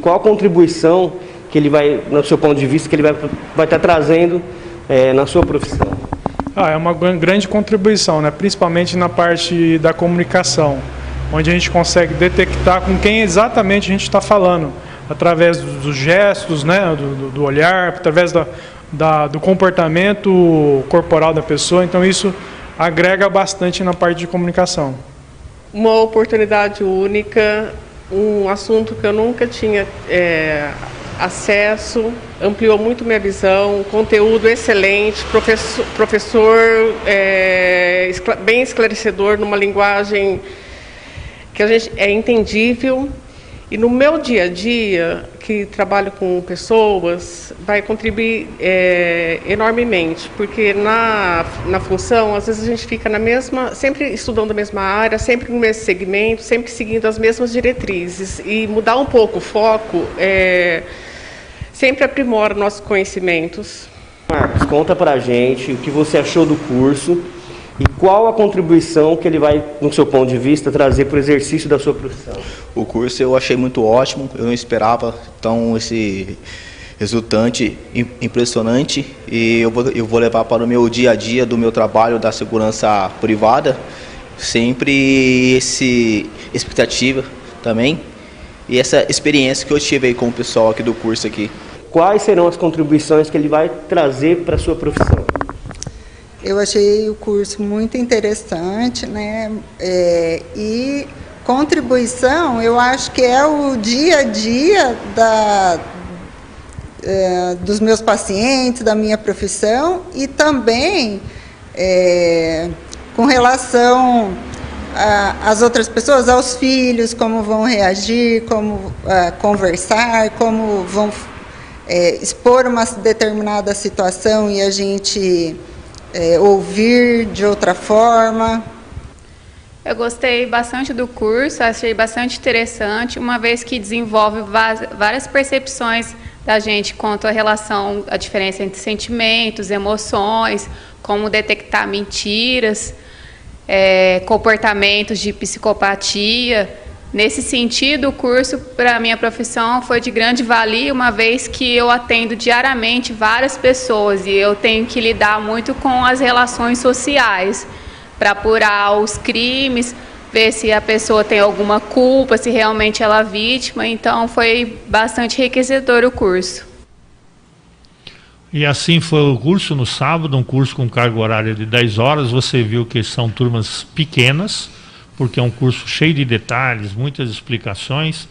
Qual a contribuição que ele vai, no seu ponto de vista, que ele vai estar trazendo na sua profissão? É uma grande contribuição, né? Principalmente na parte da comunicação, onde a gente consegue detectar com quem exatamente a gente está falando, através dos gestos, né? do olhar, através do comportamento corporal da pessoa. Então isso agrega bastante na parte de comunicação. Uma oportunidade única, um assunto que eu nunca tinha acesso, ampliou muito minha visão, conteúdo excelente, professor bem esclarecedor, numa linguagem que a gente é entendível. E no meu dia a dia, que trabalho com pessoas, vai contribuir enormemente, porque na função, às vezes a gente fica sempre estudando a mesma área, sempre no mesmo segmento, sempre seguindo as mesmas diretrizes. E mudar um pouco o foco sempre aprimora nossos conhecimentos. Marcos, conta pra gente o que você achou do curso e qual a contribuição que ele vai, no seu ponto de vista, trazer para o exercício da sua profissão. O curso eu achei muito ótimo, eu não esperava tão esse resultante impressionante, e eu vou levar para o meu dia a dia do meu trabalho da segurança privada, sempre expectativa também, e essa experiência que eu tive aí com o pessoal aqui do curso aqui. Quais serão as contribuições que ele vai trazer para a sua profissão? Eu achei o curso muito interessante, né? E contribuição, eu acho que é o dia a dia dos meus pacientes, da minha profissão, e também com relação às outras pessoas, aos filhos, como vão reagir, como conversar, como vão expor uma determinada situação e a gente ouvir de outra forma. Eu gostei bastante do curso, achei bastante interessante, uma vez que desenvolve várias percepções da gente quanto à relação, a diferença entre sentimentos, emoções, como detectar mentiras, comportamentos de psicopatia. Nesse sentido, o curso para a minha profissão foi de grande valia, uma vez que eu atendo diariamente várias pessoas e eu tenho que lidar muito com as relações sociais para apurar os crimes, ver se a pessoa tem alguma culpa, se realmente ela é vítima. Então, foi bastante enriquecedor o curso. E assim foi o curso no sábado, um curso com carga horária de 10 horas. Você viu que são turmas pequenas, porque é um curso cheio de detalhes, muitas explicações,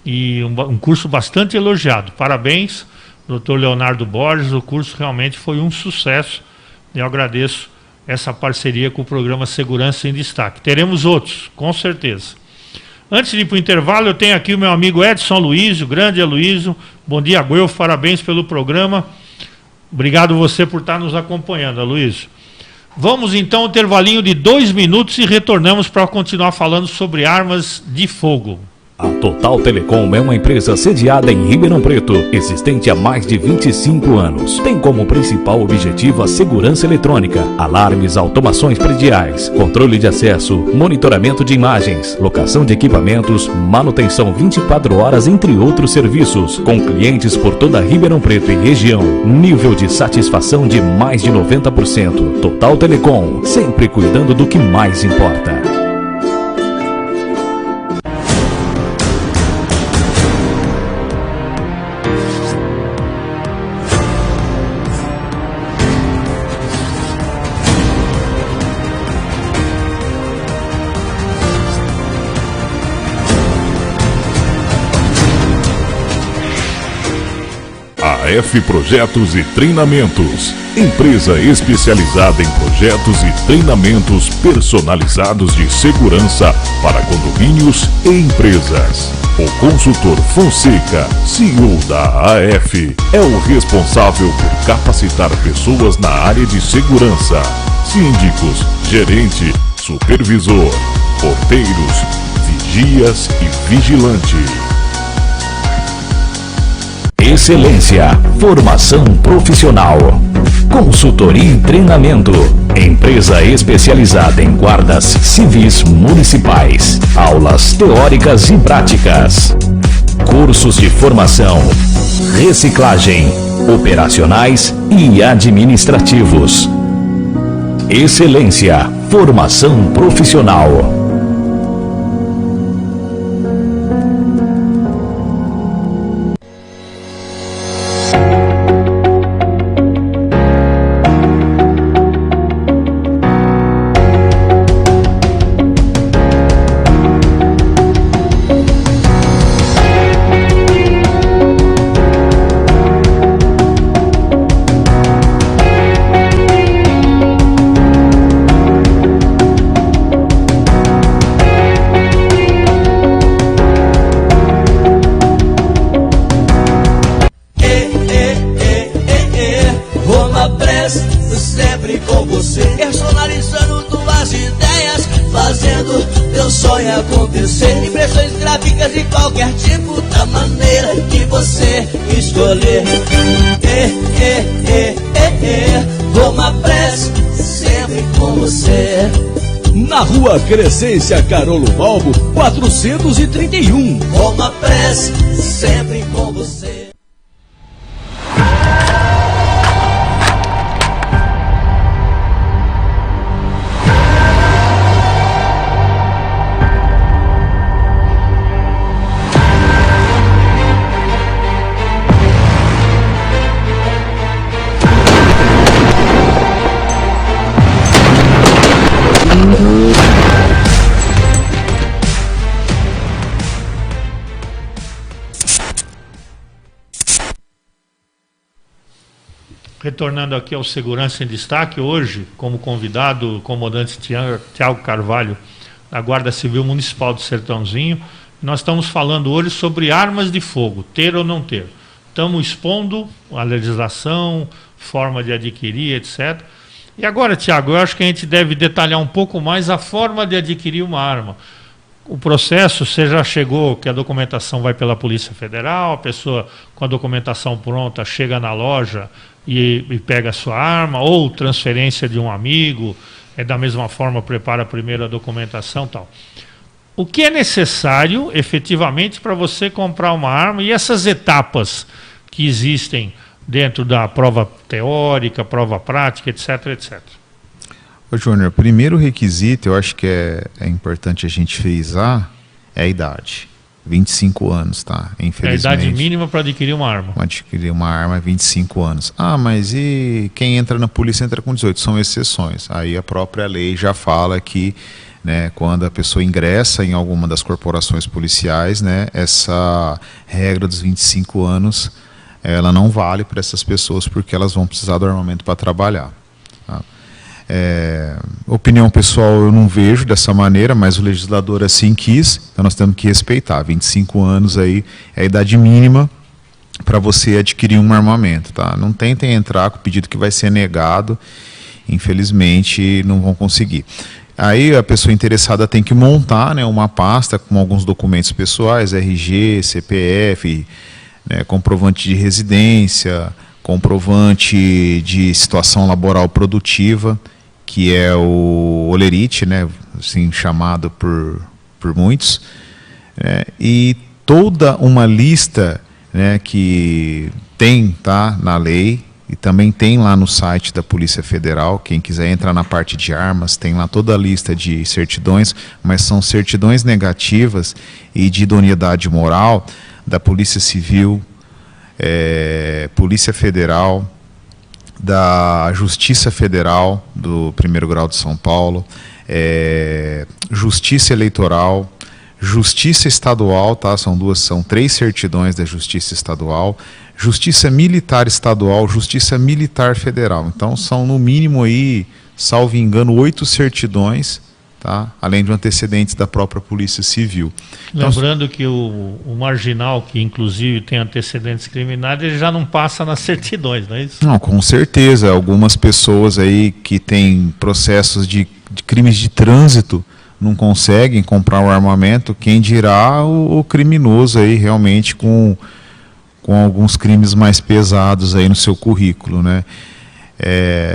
e um curso bastante elogiado. Parabéns, Dr. Leonardo Borges, o curso realmente foi um sucesso. Eu agradeço essa parceria com o programa Segurança em Destaque. Teremos outros, com certeza. Antes de ir para o intervalo, eu tenho aqui o meu amigo Edson Luizio, grande Aloysio. Bom dia, Guelfo, parabéns pelo programa. Obrigado você por estar nos acompanhando, Aloysio. Vamos então ao intervalinho de 2 minutos e retornamos para continuar falando sobre armas de fogo. A Total Telecom é uma empresa sediada em Ribeirão Preto, existente há mais de 25 anos. Tem como principal objetivo a segurança eletrônica, alarmes, automações prediais, controle de acesso, monitoramento de imagens, locação de equipamentos, manutenção 24 horas, entre outros serviços, com clientes por toda Ribeirão Preto e região. Nível de satisfação de mais de 90%. Total Telecom, sempre cuidando do que mais importa. AF Projetos e Treinamentos, empresa especializada em projetos e treinamentos personalizados de segurança para condomínios e empresas. O consultor Fonseca, CEO da AF, é o responsável por capacitar pessoas na área de segurança, síndicos, gerente, supervisor, porteiros, vigias e vigilante. Excelência, formação profissional, consultoria e treinamento, empresa especializada em guardas civis municipais, aulas teóricas e práticas, cursos de formação, reciclagem, operacionais e administrativos. Excelência, formação profissional. Sempre com você, personalizando tuas ideias, fazendo teu sonho acontecer. Impressões gráficas de qualquer tipo, da maneira que você escolher. Roma Press, sempre com você. Na Rua Crescência Carolo Balbo, 431. Roma Press, sempre com você. Retornando aqui ao Segurança em Destaque, hoje, como convidado, o comandante Tiago Carvalho, da Guarda Civil Municipal do Sertãozinho. Nós estamos falando hoje sobre armas de fogo, ter ou não ter. Estamos expondo a legislação, forma de adquirir, etc. E agora, Tiago, eu acho que a gente deve detalhar um pouco mais a forma de adquirir uma arma. O processo, você já chegou que a documentação vai pela Polícia Federal, a pessoa com a documentação pronta chega na loja e pega a sua arma, ou transferência de um amigo, da mesma forma prepara primeiro a documentação e tal. O que é necessário, efetivamente, para você comprar uma arma e essas etapas que existem dentro da prova teórica, prova prática, etc, etc. Ô Júnior, primeiro requisito, eu acho que é importante a gente frisar, é a idade. 25 anos, tá? Infelizmente. É a idade mínima para adquirir uma arma. Para adquirir uma arma é 25 anos. Ah, mas e quem entra na polícia entra com 18? São exceções. Aí a própria lei já fala que, né, quando a pessoa ingressa em alguma das corporações policiais, né, essa regra dos 25 anos, ela não vale para essas pessoas porque elas vão precisar do armamento para trabalhar. Tá? Opinião pessoal, eu não vejo dessa maneira, mas o legislador assim quis, então nós temos que respeitar. 25 anos aí é a idade mínima para você adquirir um armamento, tá? Não tentem entrar com o pedido que vai ser negado, infelizmente não vão conseguir. Aí a pessoa interessada tem que montar, né, uma pasta com alguns documentos pessoais, RG, CPF, né, comprovante de residência, comprovante de situação laboral produtiva, que é o Olerite, né, assim, chamado por muitos, e toda uma lista, né, que tem, tá, na lei, e também tem lá no site da Polícia Federal. Quem quiser entrar na parte de armas, tem lá toda a lista de certidões, mas são certidões negativas e de idoneidade moral da Polícia Civil, Polícia Federal, da Justiça Federal do 1º Grau de São Paulo, Justiça Eleitoral, Justiça Estadual, tá? São 3 certidões da Justiça Estadual, Justiça Militar Estadual, Justiça Militar Federal. Então são no mínimo aí, salvo engano, 8 certidões, tá? Além de antecedentes da própria Polícia Civil. Lembrando que o marginal, que inclusive tem antecedentes criminais, ele já não passa nas certidões, não é isso? Não, com certeza. Algumas pessoas aí que têm processos de crimes de trânsito não conseguem comprar um armamento, quem dirá o criminoso aí realmente com alguns crimes mais pesados aí no seu currículo, né?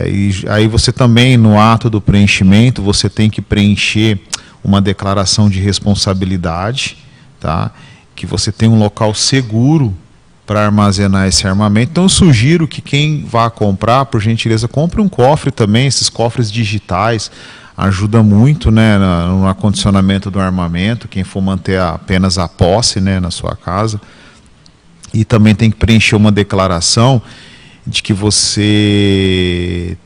E aí você também, no ato do preenchimento, você tem que preencher uma declaração de responsabilidade, tá? Que você tem um local seguro para armazenar esse armamento. Então eu sugiro que quem vá comprar, por gentileza, compre um cofre também. Esses cofres digitais ajuda muito, né, no acondicionamento do armamento, quem for manter apenas a posse, né, na sua casa. E também tem que preencher uma declaração de que você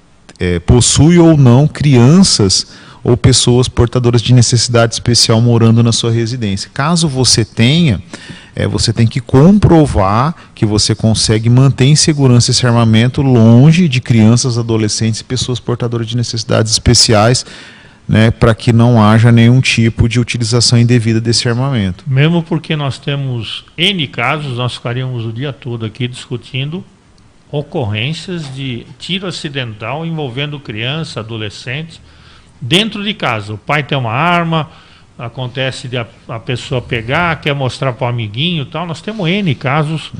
possui ou não crianças ou pessoas portadoras de necessidade especial morando na sua residência. Caso você tenha, você tem que comprovar que você consegue manter em segurança esse armamento longe de crianças, adolescentes e pessoas portadoras de necessidades especiais, né, para que não haja nenhum tipo de utilização indevida desse armamento. Mesmo porque nós temos N casos, nós ficaríamos o dia todo aqui discutindo ocorrências de tiro acidental envolvendo criança, adolescente, dentro de casa. O pai tem uma arma, acontece de a pessoa pegar, quer mostrar para o amiguinho e tal. Nós temos N casos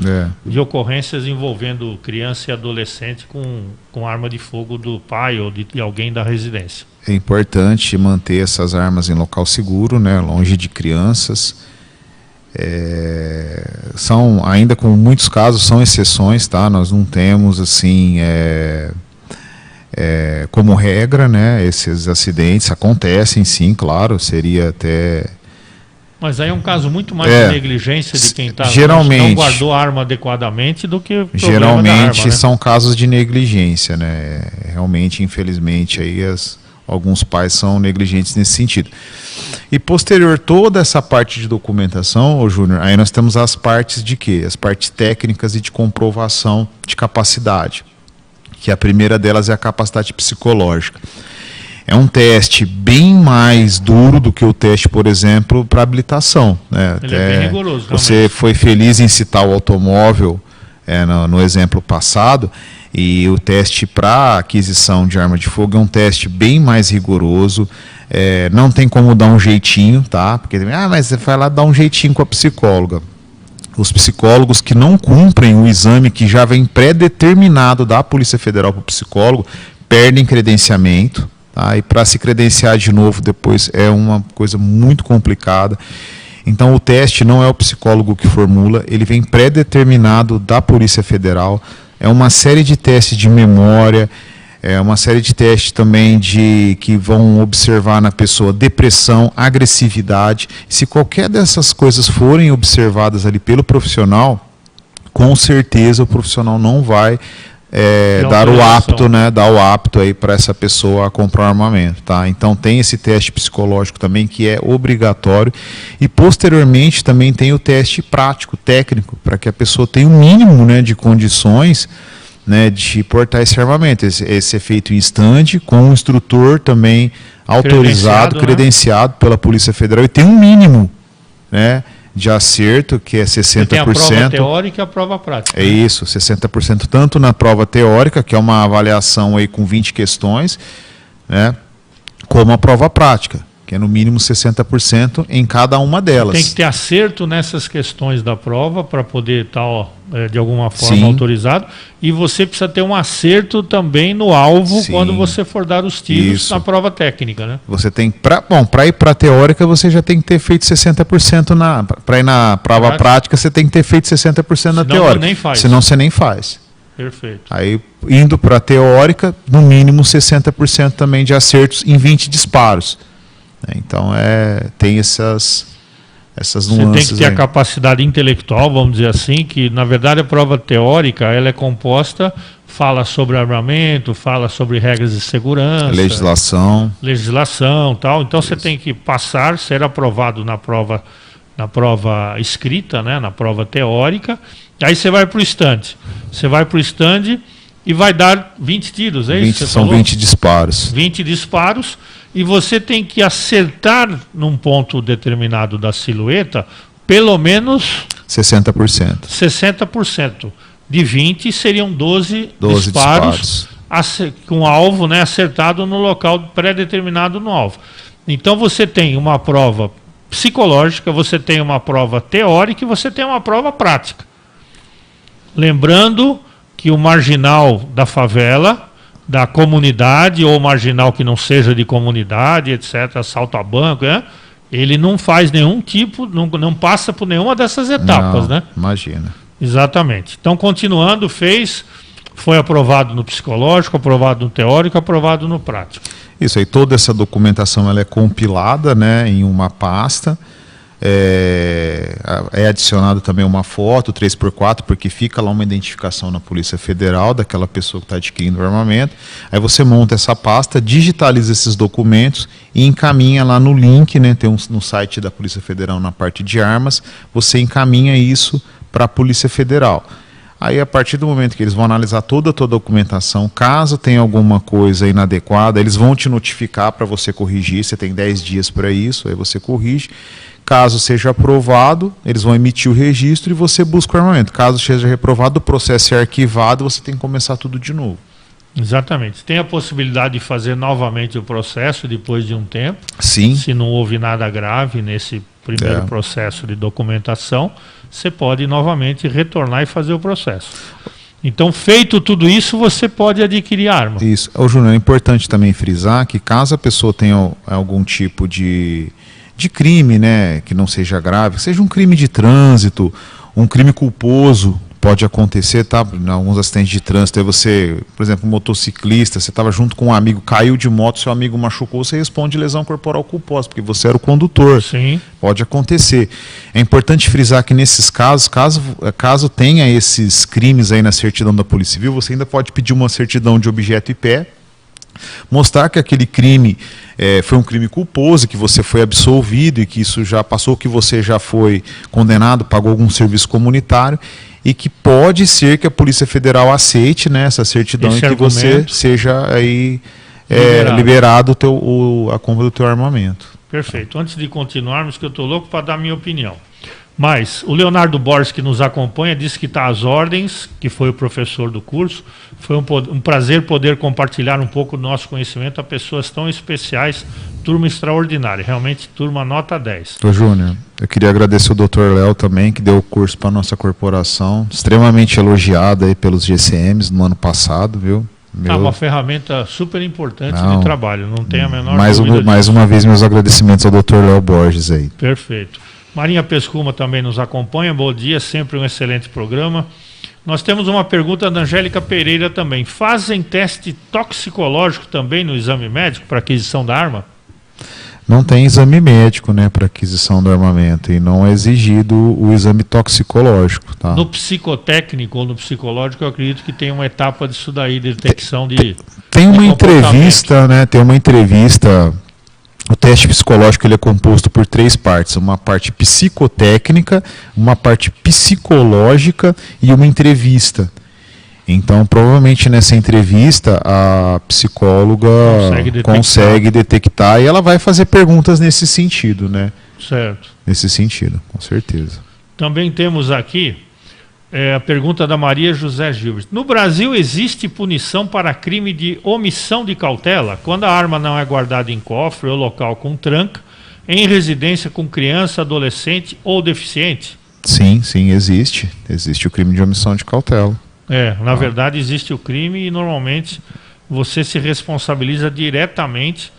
de ocorrências envolvendo criança e adolescente com arma de fogo do pai ou de alguém da residência. É importante manter essas armas em local seguro, né, longe de crianças. São, ainda com muitos casos, são exceções, tá? Nós não temos assim como regra, né? Esses acidentes acontecem, sim, claro, seria até... Mas aí é um caso muito mais de negligência de quem não guardou a arma adequadamente do que geralmente arma, né? São casos de negligência, né? Realmente, infelizmente, aí alguns pais são negligentes nesse sentido. E posterior toda essa parte de documentação, ô Júnior, aí nós temos as partes de quê? As partes técnicas e de comprovação de capacidade, que a primeira delas é a capacidade psicológica. É um teste bem mais duro do que o teste, por exemplo, para habilitação, né? Ele é bem rigoroso. Você realmente foi feliz em citar o automóvel no exemplo passado, e o teste para aquisição de arma de fogo é um teste bem mais rigoroso. Não tem como dar um jeitinho, tá? Porque mas você vai lá dar um jeitinho com a psicóloga. Os psicólogos que não cumprem o exame que já vem pré-determinado da Polícia Federal para o psicólogo perdem credenciamento, tá? E para se credenciar de novo depois é uma coisa muito complicada. Então o teste não é o psicólogo que formula, ele vem pré-determinado da Polícia Federal. É uma série de testes de memória, uma série de testes também que vão observar na pessoa depressão, agressividade. Se qualquer dessas coisas forem observadas ali pelo profissional, com certeza o profissional não vai dar o apto aí para essa pessoa a comprar um armamento, tá? Então tem esse teste psicológico também que é obrigatório, e posteriormente também tem o teste prático, técnico, para que a pessoa tenha um mínimo, né, de condições né, de portar esse armamento. Esse é feito em stand, com um instrutor também autorizado, credenciado pela Polícia Federal, e tem um mínimo, né, de acerto, que é 60%. Tem a prova teórica e a prova prática. É isso, 60% tanto na prova teórica, que é uma avaliação aí com 20 questões, né, como a prova prática, que é no mínimo 60% em cada uma delas. Tem que ter acerto nessas questões da prova para poder estar, de alguma forma, autorizado. E você precisa ter um acerto também no alvo quando você for dar os tiros na prova técnica, né? Você tem, para ir para a teórica, você já tem que ter feito 60% para ir na prova prática, você tem que ter feito 60% na teórica. Nem faz. Senão você nem faz. Perfeito. Aí, indo para a teórica, no mínimo 60% também de acertos em 20 disparos. Então, tem essas nuances. Você tem que ter a capacidade intelectual, vamos dizer assim, que na verdade a prova teórica ela é composta, fala sobre armamento, fala sobre regras de segurança, legislação, tal. Então você tem que passar, ser aprovado na prova escrita, né, na prova teórica. Aí você vai para o stand. Você vai para o stand e vai dar 20 tiros, é isso? São 20 disparos. 20 disparos. E você tem que acertar num ponto determinado da silhueta pelo menos 60%. 60%. De 20 seriam 12 disparos. Com alvo, né, acertado no local pré-determinado no alvo. Então você tem uma prova psicológica, você tem uma prova teórica e você tem uma prova prática. Lembrando que o marginal da favela, da comunidade, ou marginal que não seja de comunidade, etc., assalto a banco, né? Ele não faz nenhum tipo, não passa por nenhuma dessas etapas, né? Imagina. Exatamente. Então, continuando, foi aprovado no psicológico, aprovado no teórico, aprovado no prático. Isso aí, toda essa documentação ela é compilada, né, em uma pasta. É adicionado também uma foto 3x4, porque fica lá uma identificação na Polícia Federal daquela pessoa que está adquirindo o armamento. Aí você monta essa pasta, digitaliza esses documentos e encaminha lá no link, né, tem no site da Polícia Federal na parte de armas, você encaminha isso para a Polícia Federal. Aí, a partir do momento que eles vão analisar toda a tua documentação, caso tenha alguma coisa inadequada, eles vão te notificar para você corrigir, você tem 10 dias para isso, aí você corrige. Caso seja aprovado, eles vão emitir o registro e você busca o armamento. Caso seja reprovado, o processo é arquivado, você tem que começar tudo de novo. Exatamente. Tem a possibilidade de fazer novamente o processo depois de um tempo. Sim. Se não houve nada grave nesse primeiro processo de documentação, você pode novamente retornar e fazer o processo. Então, feito tudo isso, você pode adquirir arma. Isso. Ô, Júnior, é importante também frisar que caso a pessoa tenha algum tipo de crime, né, que não seja grave, seja um crime de trânsito, um crime culposo, pode acontecer, tá? Em alguns acidentes de trânsito, aí você, por exemplo, um motociclista, você estava junto com um amigo, caiu de moto, seu amigo machucou, você responde lesão corporal culposa, porque você era o condutor. Sim. Pode acontecer. É importante frisar que nesses casos, caso tenha esses crimes aí na certidão da Polícia Civil, você ainda pode pedir uma certidão de objeto e pé, mostrar que aquele crime foi um crime culposo, que você foi absolvido e que isso já passou, que você já foi condenado, pagou algum serviço comunitário, e que pode ser que a Polícia Federal aceite, né, essa certidão e que você seja aí liberado a compra do teu armamento. Perfeito. Antes de continuarmos, que eu estou louco para dar a minha opinião. Mas o Leonardo Borges, que nos acompanha, disse que está às ordens, que foi o professor do curso. Foi um prazer poder compartilhar um pouco do nosso conhecimento a pessoas tão especiais, turma extraordinária, realmente turma nota 10. Ô Júnior, eu queria agradecer o Dr. Léo também, que deu o curso para a nossa corporação, extremamente elogiado aí pelos GCMs no ano passado, viu? Uma ferramenta super importante de trabalho, não tem a menor dúvida. Mais uma vez, meus agradecimentos ao Dr. Léo Borges aí. Perfeito. Marinha Pescuma também nos acompanha, bom dia, sempre um excelente programa. Nós temos uma pergunta da Angélica Pereira também. Fazem teste toxicológico também no exame médico para aquisição da arma? Não tem exame médico, né, para aquisição do armamento, e não é exigido o exame toxicológico. Tá? No psicotécnico ou no psicológico, eu acredito que tem uma etapa disso daí, de detecção de... Tem uma entrevista, né, tem uma entrevista... O teste psicológico ele é composto por 3 partes, uma parte psicotécnica, uma parte psicológica e uma entrevista. Então, provavelmente nessa entrevista, a psicóloga consegue detectar e ela vai fazer perguntas nesse sentido, né? Certo. Nesse sentido, com certeza. Também temos aqui a pergunta da Maria José Gilbert. No Brasil existe punição para crime de omissão de cautela, quando a arma não é guardada em cofre ou local com tranca, em residência com criança, adolescente ou deficiente? Sim, existe. Existe o crime de omissão de cautela. Na verdade existe o crime e normalmente você se responsabiliza diretamente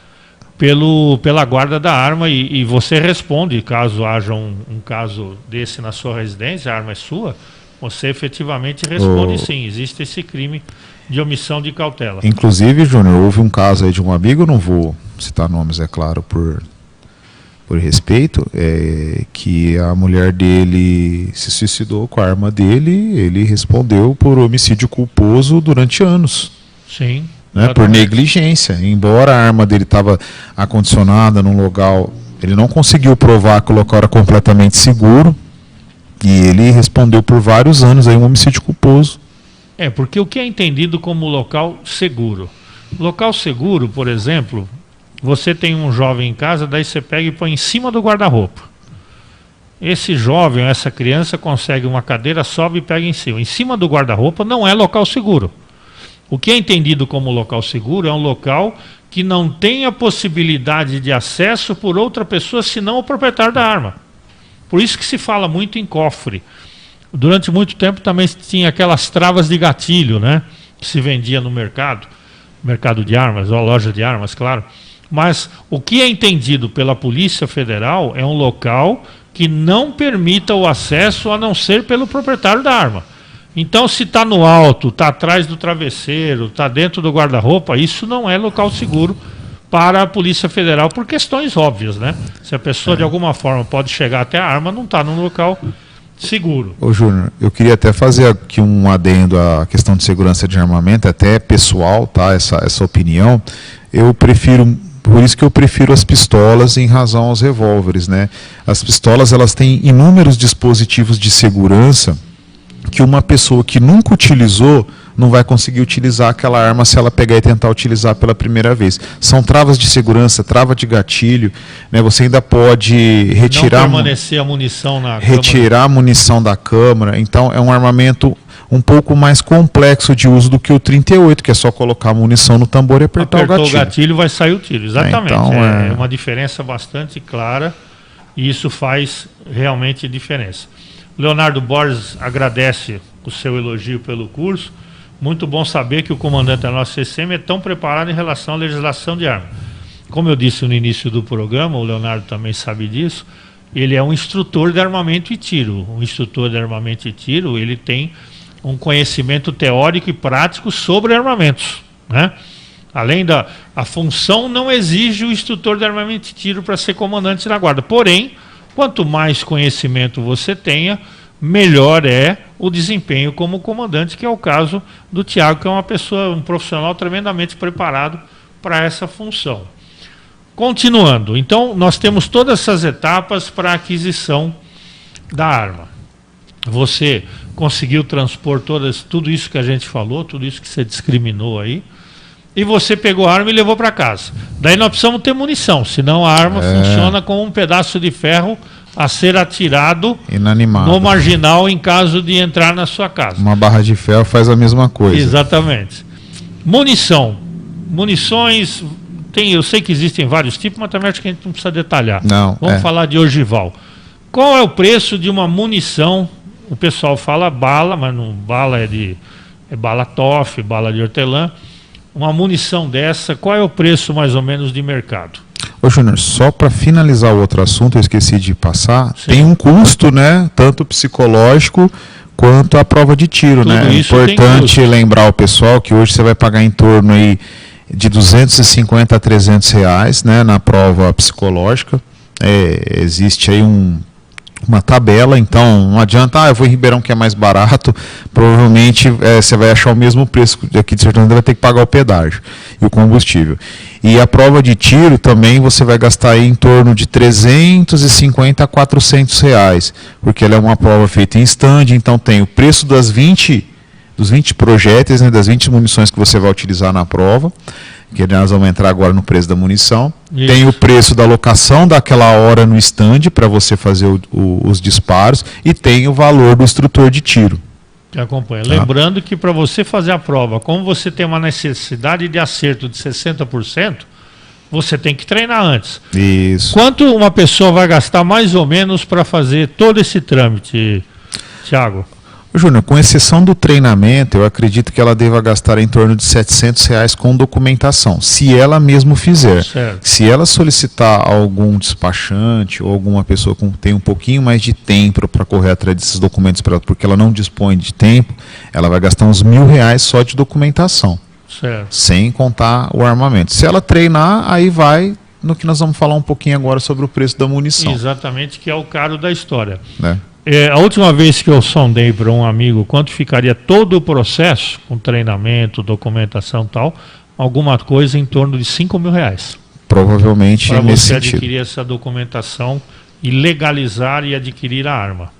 pela guarda da arma e você responde, caso haja um caso desse na sua residência, a arma é sua, você efetivamente responde sim, existe esse crime de omissão de cautela. Inclusive, Júnior, houve um caso aí de um amigo, eu não vou citar nomes, é claro, por respeito, que a mulher dele se suicidou com a arma dele, ele respondeu por homicídio culposo durante anos. Sim. Né, por negligência. Embora a arma dele estava acondicionada num local, ele não conseguiu provar que o local era completamente seguro e ele respondeu por vários anos aí um homicídio culposo. Porque o que é entendido como local seguro? Local seguro, por exemplo, você tem um jovem em casa, daí você pega e põe em cima do guarda-roupa. Esse jovem, essa criança consegue uma cadeira, sobe e pega em cima. Em cima do guarda-roupa não é local seguro. O que é entendido como local seguro é um local que não tem a possibilidade de acesso por outra pessoa senão o proprietário da arma. Por isso que se fala muito em cofre. Durante muito tempo também tinha aquelas travas de gatilho, né, que se vendia no mercado de armas, ou loja de armas, claro. Mas o que é entendido pela Polícia Federal é um local que não permita o acesso a não ser pelo proprietário da arma. Então, se está no alto, está atrás do travesseiro, está dentro do guarda-roupa, isso não é local seguro para a Polícia Federal, por questões óbvias, né? Se a pessoa de alguma forma pode chegar até a arma, não está num local seguro. Ô Júnior, eu queria até fazer aqui um adendo à questão de segurança de armamento, até pessoal, tá? Essa opinião. Por isso que eu prefiro as pistolas em razão aos revólveres, né? As pistolas, elas têm inúmeros dispositivos de segurança que uma pessoa que nunca utilizou não vai conseguir utilizar aquela arma se ela pegar e tentar utilizar pela primeira vez. São travas de segurança, trava de gatilho, né? Você ainda pode retirar a munição na retirar a munição da câmara. Então é um armamento um pouco mais complexo de uso do que o 38, que é só colocar a munição no tambor e apertar o gatilho. O gatilho vai sair o tiro, exatamente. Então, é uma diferença bastante clara e isso faz realmente diferença. Leonardo Borges agradece o seu elogio pelo curso. Muito bom saber que o comandante da nossa CCM é tão preparado em relação à legislação de arma. Como eu disse no início do programa, o Leonardo também sabe disso, ele é um instrutor de armamento e tiro. Um instrutor de armamento e tiro, ele tem um conhecimento teórico e prático sobre armamentos, né? Além a função não exige o instrutor de armamento e tiro para ser comandante da guarda. Porém, quanto mais conhecimento você tenha, melhor é o desempenho como comandante, que é o caso do Tiago, que é um profissional tremendamente preparado para essa função. Continuando, então nós temos todas essas etapas para a aquisição da arma. Você conseguiu transpor tudo isso que a gente falou, tudo isso que você discriminou aí, e você pegou a arma e levou para casa. Daí nós precisamos ter munição, senão a arma funciona como um pedaço de ferro a ser atirado inanimado no marginal em caso de entrar na sua casa. Uma barra de ferro faz a mesma coisa. Exatamente. Munição. Munições, eu sei que existem vários tipos, mas também acho que a gente não precisa detalhar. Vamos falar de ogival. Qual é o preço de uma munição? O pessoal fala bala, mas não bala é bala TOF, bala de hortelã. Uma munição dessa, qual é o preço mais ou menos de mercado? Ô Júnior, só para finalizar o outro assunto, eu esqueci de passar, tem um custo, né, tanto psicológico quanto a prova de tiro, tudo, né? É importante lembrar o pessoal que hoje você vai pagar em torno aí de R$250 a R$300, né, na prova psicológica. Existe aí uma tabela, então não adianta, eu vou em Ribeirão que é mais barato, provavelmente você vai achar o mesmo preço aqui de Sertão, vai ter que pagar o pedágio e o combustível. E a prova de tiro também você vai gastar aí em torno de R$350 a R$400, porque ela é uma prova feita em stand, então tem o preço das 20 projéteis, né, das 20 munições que você vai utilizar na prova, que nós vamos entrar agora no preço da munição. Isso. Tem o preço da locação daquela hora no stand para você fazer os disparos, e tem o valor do instrutor de tiro. Que acompanha. Lembrando que para você fazer a prova, como você tem uma necessidade de acerto de 60%, você tem que treinar antes. Isso. Quanto uma pessoa vai gastar mais ou menos para fazer todo esse trâmite, Thiago? Júnior, com exceção do treinamento, eu acredito que ela deva gastar em torno de R$700 com documentação, se ela mesmo fizer. Certo. Se ela solicitar algum despachante ou alguma pessoa que tem um pouquinho mais de tempo para correr atrás desses documentos para ela, porque ela não dispõe de tempo, ela vai gastar uns R$1.000 só de documentação. Certo. Sem contar o armamento. Se ela treinar, aí vai no que nós vamos falar um pouquinho agora sobre o preço da munição. Exatamente, que é o caro da história. Né? A última vez que eu sondei para um amigo quanto ficaria todo o processo, com treinamento, documentação e tal, alguma coisa em torno de R$5.000. Provavelmente para nesse você sentido. adquirir essa documentação e legalizar e adquirir a arma.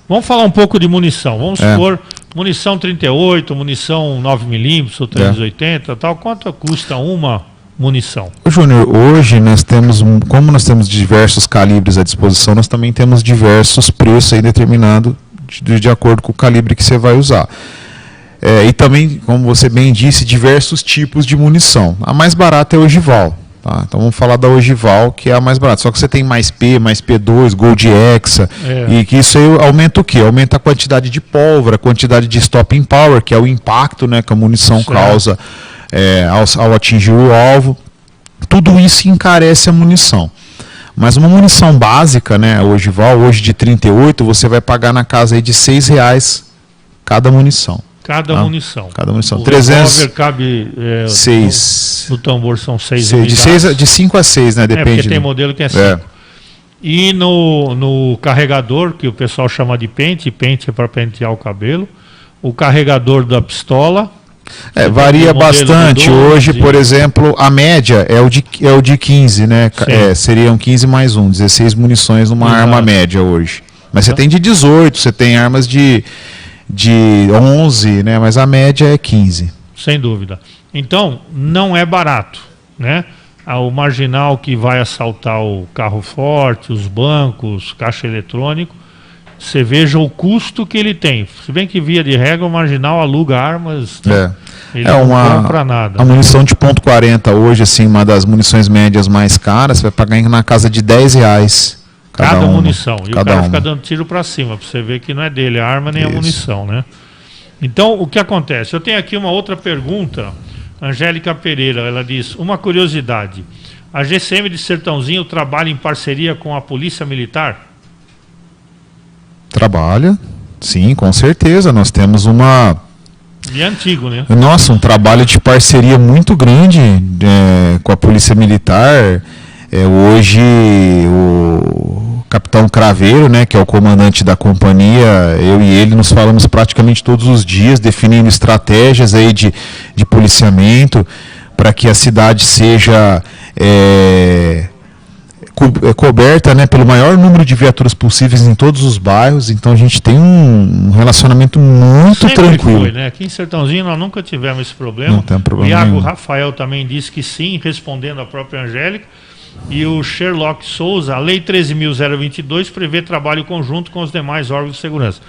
Vamos falar um pouco de munição. Vamos supor, munição 38, munição 9mm, ou 380, tal. Quanto custa uma munição? Júnior, hoje nós temos, como nós temos diversos calibres à disposição, nós também temos diversos preços aí determinados de acordo com o calibre que você vai usar. E também, como você bem disse, diversos tipos de munição. A mais barata é a ogival. Tá? Então vamos falar da ogival, que é a mais barata. Só que você tem mais P, mais P2, Gold Hexa, e que isso aí aumenta o quê? Aumenta a quantidade de pólvora, a quantidade de stopping power, que é o impacto, né, que a munição causa ao atingir o alvo. Tudo isso encarece a munição. Mas uma munição básica, né, a ogival, hoje de 38, você vai pagar na casa aí de R$6 cada munição. Cada munição. Cada munição. O 300. revólver cabe 6. No tambor são 6 unidades. De 5 a 6, né? Depende. Porque tem modelo que é 5. E no carregador, que o pessoal chama de pente é para pentear o cabelo. O carregador da pistola. Varia bastante. Hoje, por exemplo, a média é o de 15, né? Seriam 15 mais 1, 16 munições numa arma média hoje. Mas você tem de 18, você tem armas de 11, né? Mas a média é 15. Sem dúvida. Então, não é barato, né? O marginal que vai assaltar o carro forte, os bancos, caixa eletrônico, você veja o custo que ele tem. Se bem que, via de regra, o marginal aluga armas, ele não compra nada. A munição de .40 hoje, assim, uma das munições médias mais caras, você vai pagar na casa de R$10 cada munição. E o cara fica dando tiro para cima, para você ver que não é dele a arma nem a munição, né? Então, o que acontece? Eu tenho aqui uma outra pergunta. Angélica Pereira, ela diz, uma curiosidade. A GCM de Sertãozinho trabalha em parceria com a Polícia Militar? Trabalha, sim, com certeza. Nós temos E é antigo, né? Nossa, um trabalho de parceria muito grande com a Polícia Militar. Hoje o Capitão Craveiro, né, que é o comandante da companhia, eu e ele nos falamos praticamente todos os dias, definindo estratégias aí de policiamento para que a cidade seja coberta, né, pelo maior número de viaturas possíveis em todos os bairros. Então a gente tem um relacionamento muito tranquilo. Foi, né? Aqui em Sertãozinho nós nunca tivemos esse problema. Não tem problema. O Iago nenhum. Rafael também disse que sim, respondendo a própria Angélica. E o Sherlock Souza, a Lei 13.022 prevê trabalho conjunto com os demais órgãos de segurança.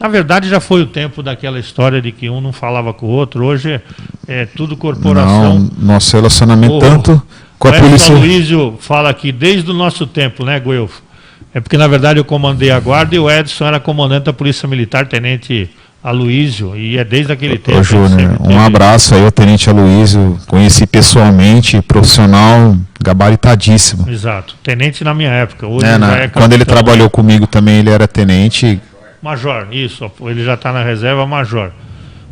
Na verdade, já foi o tempo daquela história de que um não falava com o outro. Hoje é tudo corporação. Não, nosso relacionamento tanto com a polícia. O Luísio fala aqui desde o nosso tempo, né, Guelfo? É porque, na verdade, eu comandei a guarda e o Edson era comandante da Polícia Militar, tenente Aloísio, e é desde aquele tempo. Júnior, um abraço aí ao tenente Aloísio, conheci pessoalmente, profissional gabaritadíssimo. Exato, tenente na minha época. Hoje quando ele trabalhou comigo também, ele era tenente. Major, isso, ele já está na reserva, major.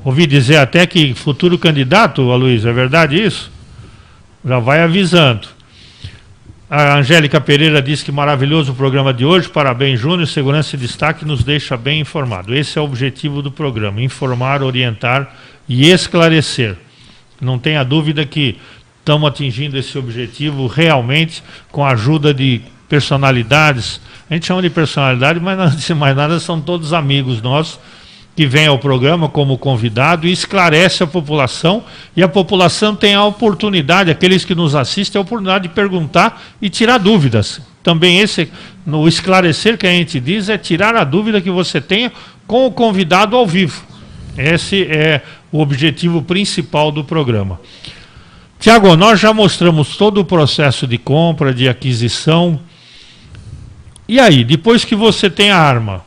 Ouvi dizer até que futuro candidato, Aloísio, é verdade isso? Já vai avisando. A Angélica Pereira diz que maravilhoso o programa de hoje, parabéns, Júnior, Segurança e Destaque nos deixa bem informado. Esse é o objetivo do programa, informar, orientar e esclarecer. Não tenha dúvida que estamos atingindo esse objetivo realmente com a ajuda de personalidades. A gente chama de personalidade, mas antes de mais nada são todos amigos nossos que vem ao programa como convidado e esclarece a população, e a população tem a oportunidade, aqueles que nos assistem, a oportunidade de perguntar e tirar dúvidas. Também no esclarecer que a gente diz, é tirar a dúvida que você tenha com o convidado ao vivo. Esse é o objetivo principal do programa. Tiago, nós já mostramos todo o processo de compra, de aquisição. E aí, depois que você tem a arma,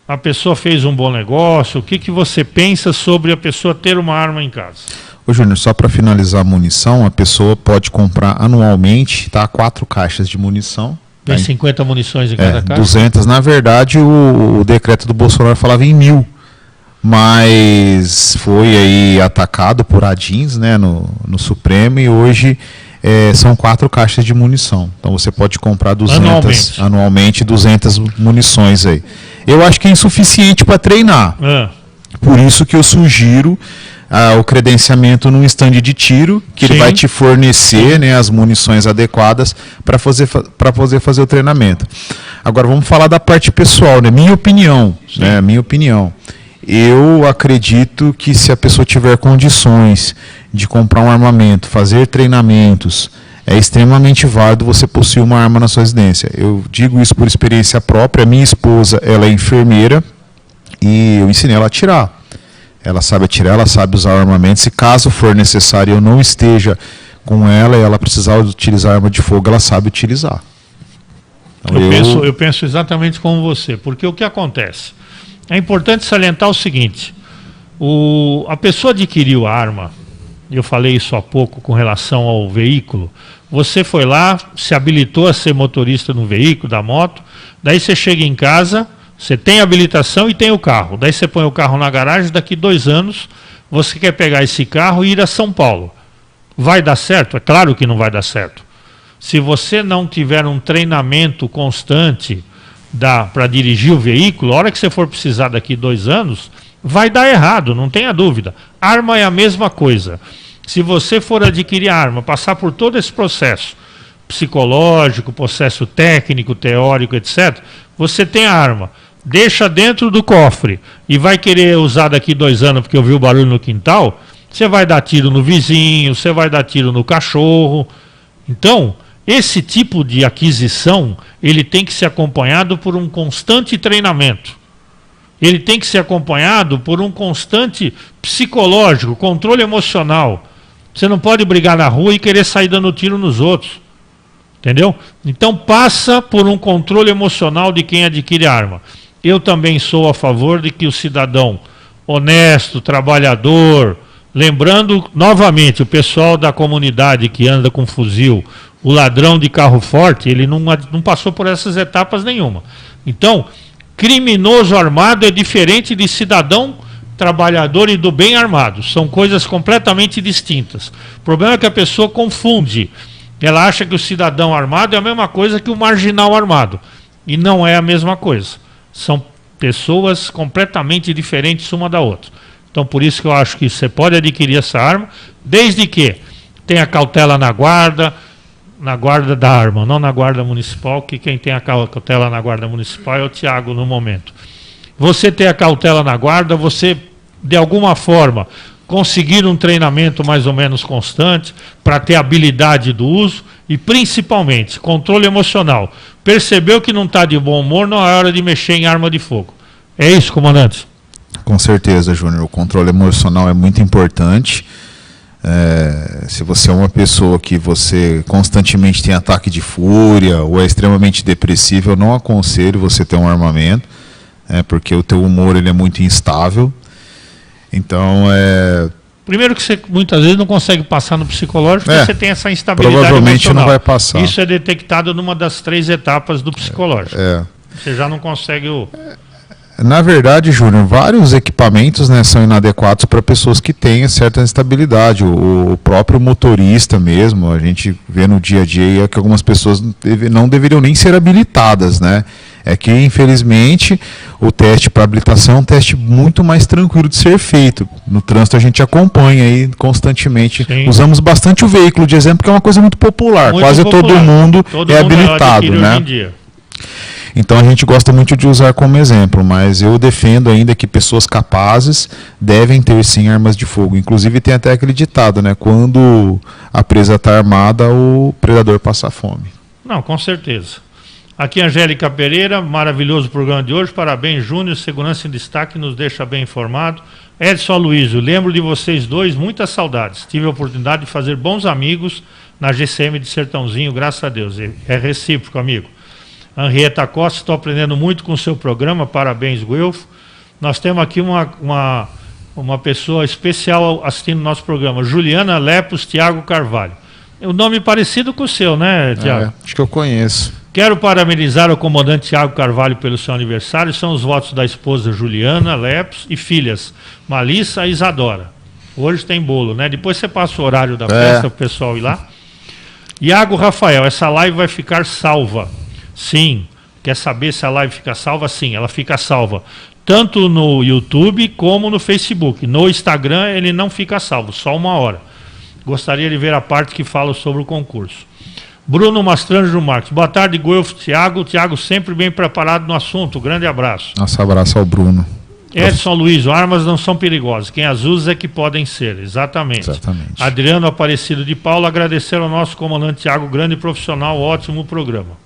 a pessoa fez um bom negócio, o que você pensa sobre a pessoa ter uma arma em casa? Ô Júnior, só para finalizar a munição, a pessoa pode comprar anualmente, tá, 4 caixas de munição. Tem 50 munições em cada caixa? 200. Na verdade, o decreto do Bolsonaro falava em 1.000, mas foi aí atacado por ADINS, né, no Supremo, e hoje são 4 caixas de munição. Então você pode comprar 200 anualmente 200 munições aí. Eu acho que é insuficiente para treinar. Por isso que eu sugiro o credenciamento num stand de tiro, que ele vai te fornecer, né, as munições adequadas para fazer o treinamento. Agora vamos falar da parte pessoal, né? Minha opinião. Eu acredito que se a pessoa tiver condições de comprar um armamento, fazer treinamentos, é extremamente válido você possuir uma arma na sua residência. Eu digo isso por experiência própria. Minha esposa, ela é enfermeira e eu ensinei ela a atirar. Ela sabe atirar, ela sabe usar o armamento. Se caso for necessário eu não esteja com ela e ela precisar utilizar arma de fogo, ela sabe utilizar. Então, eu penso exatamente como você, porque o que acontece? É importante salientar o seguinte, a pessoa adquiriu a arma, eu falei isso há pouco com relação ao veículo, você foi lá, se habilitou a ser motorista no veículo, da moto, daí você chega em casa, você tem habilitação e tem o carro, daí você põe o carro na garagem, daqui 2 anos você quer pegar esse carro e ir a São Paulo. Vai dar certo? É claro que não vai dar certo. Se você não tiver um treinamento constante para dirigir o veículo, a hora que você for precisar daqui 2 anos, vai dar errado, não tenha dúvida. Arma é a mesma coisa. Se você for adquirir a arma, passar por todo esse processo psicológico, processo técnico, teórico, etc., você tem a arma, deixa dentro do cofre e vai querer usar daqui 2 anos porque ouviu barulho no quintal, você vai dar tiro no vizinho, você vai dar tiro no cachorro. Então, esse tipo de aquisição, ele tem que ser acompanhado por um constante treinamento. Ele tem que ser acompanhado por um constante psicológico, controle emocional. Você não pode brigar na rua e querer sair dando tiro nos outros. Entendeu? Então passa por um controle emocional de quem adquire arma. Eu também sou a favor de que o cidadão honesto, trabalhador, lembrando novamente o pessoal da comunidade que anda com fuzil, o ladrão de carro forte, ele não passou por essas etapas nenhuma. Então, criminoso armado é diferente de cidadão trabalhador e do bem armado. São coisas completamente distintas. O problema é que a pessoa confunde. Ela acha que o cidadão armado é a mesma coisa que o marginal armado. E não é a mesma coisa. São pessoas completamente diferentes uma da outra. Então, por isso que eu acho que você pode adquirir essa arma, desde que tenha cautela na guarda da arma, não na guarda municipal, que quem tem a cautela na guarda municipal é o Tiago no momento. Você ter a cautela na guarda, você, de alguma forma, conseguir um treinamento mais ou menos constante para ter habilidade do uso e, principalmente, controle emocional. Percebeu que não está de bom humor, não é hora de mexer em arma de fogo. É isso, comandante? Com certeza, Júnior. O controle emocional é muito importante. Se você é uma pessoa que você constantemente tem ataque de fúria ou é extremamente depressivo, eu não aconselho você ter um armamento, porque o teu humor ele é muito instável. Então, primeiro que você muitas vezes não consegue passar no psicológico, porque você tem essa instabilidade provavelmente emocional. Não vai passar. Isso é detectado numa das 3 etapas do psicológico. Você já não consegue Na verdade, Júnior, vários equipamentos, né, são inadequados para pessoas que têm certa instabilidade. O próprio motorista mesmo, a gente vê no dia a dia que algumas pessoas não deveriam nem ser habilitadas, né? É que, infelizmente, o teste para habilitação é um teste muito mais tranquilo de ser feito. No trânsito a gente acompanha aí constantemente. Sim. Usamos bastante o veículo de exemplo, que é uma coisa muito popular. Quase todo mundo é habilitado, né? Então a gente gosta muito de usar como exemplo, mas eu defendo ainda que pessoas capazes devem ter sim armas de fogo. Inclusive tem até aquele ditado, né? Quando a presa está armada, o predador passa fome. Não, com certeza. Aqui Angélica Pereira, maravilhoso programa de hoje, parabéns Júnior, Segurança em Destaque, nos deixa bem informado. Edson Aloysio, lembro de vocês dois, muitas saudades, tive a oportunidade de fazer bons amigos na GCM de Sertãozinho, graças a Deus, é recíproco, amigo. Henrietta Costa, estou aprendendo muito com o seu programa, parabéns Guelfo. Nós temos aqui uma pessoa especial assistindo o nosso programa, Juliana Lepos Tiago Carvalho. O nome parecido com o seu, né, Tiago? Acho que eu conheço. Quero parabenizar o comandante Tiago Carvalho pelo seu aniversário. São os votos da esposa Juliana Lepos e filhas Malissa e Isadora. Hoje tem bolo, né? Depois você passa o horário da festa para o pessoal ir lá. Iago Rafael, essa live vai ficar salva. Sim. Quer saber se a live fica salva? Sim, ela fica salva. Tanto no YouTube como no Facebook. No Instagram ele não fica salvo, só 1 hora. Gostaria de ver a parte que fala sobre o concurso. Bruno Mastranjo Marques. Boa tarde, Guelfo, Tiago. Tiago sempre bem preparado no assunto. Grande abraço. Nosso abraço ao Bruno. Edson Luiz, armas não são perigosas. Quem as usa é que podem ser. Exatamente. Adriano Aparecido de Paula, agradecer ao nosso comandante Tiago, grande profissional, ótimo programa.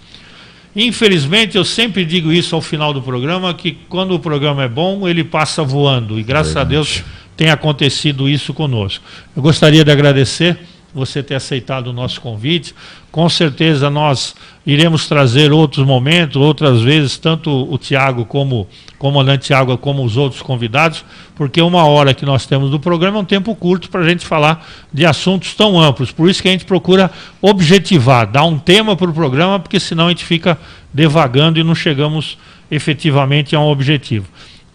Infelizmente, eu sempre digo isso ao final do programa, que quando o programa é bom, ele passa voando. E graças a Deus tem acontecido isso conosco. Eu gostaria de agradecer você ter aceitado o nosso convite. Com certeza nós iremos trazer outros momentos, outras vezes, tanto o Tiago como o comandante Tiago, como os outros convidados, porque 1 hora que nós temos do programa é um tempo curto para a gente falar de assuntos tão amplos. Por isso que a gente procura objetivar, dar um tema para o programa, porque senão a gente fica devagando e não chegamos efetivamente a um objetivo.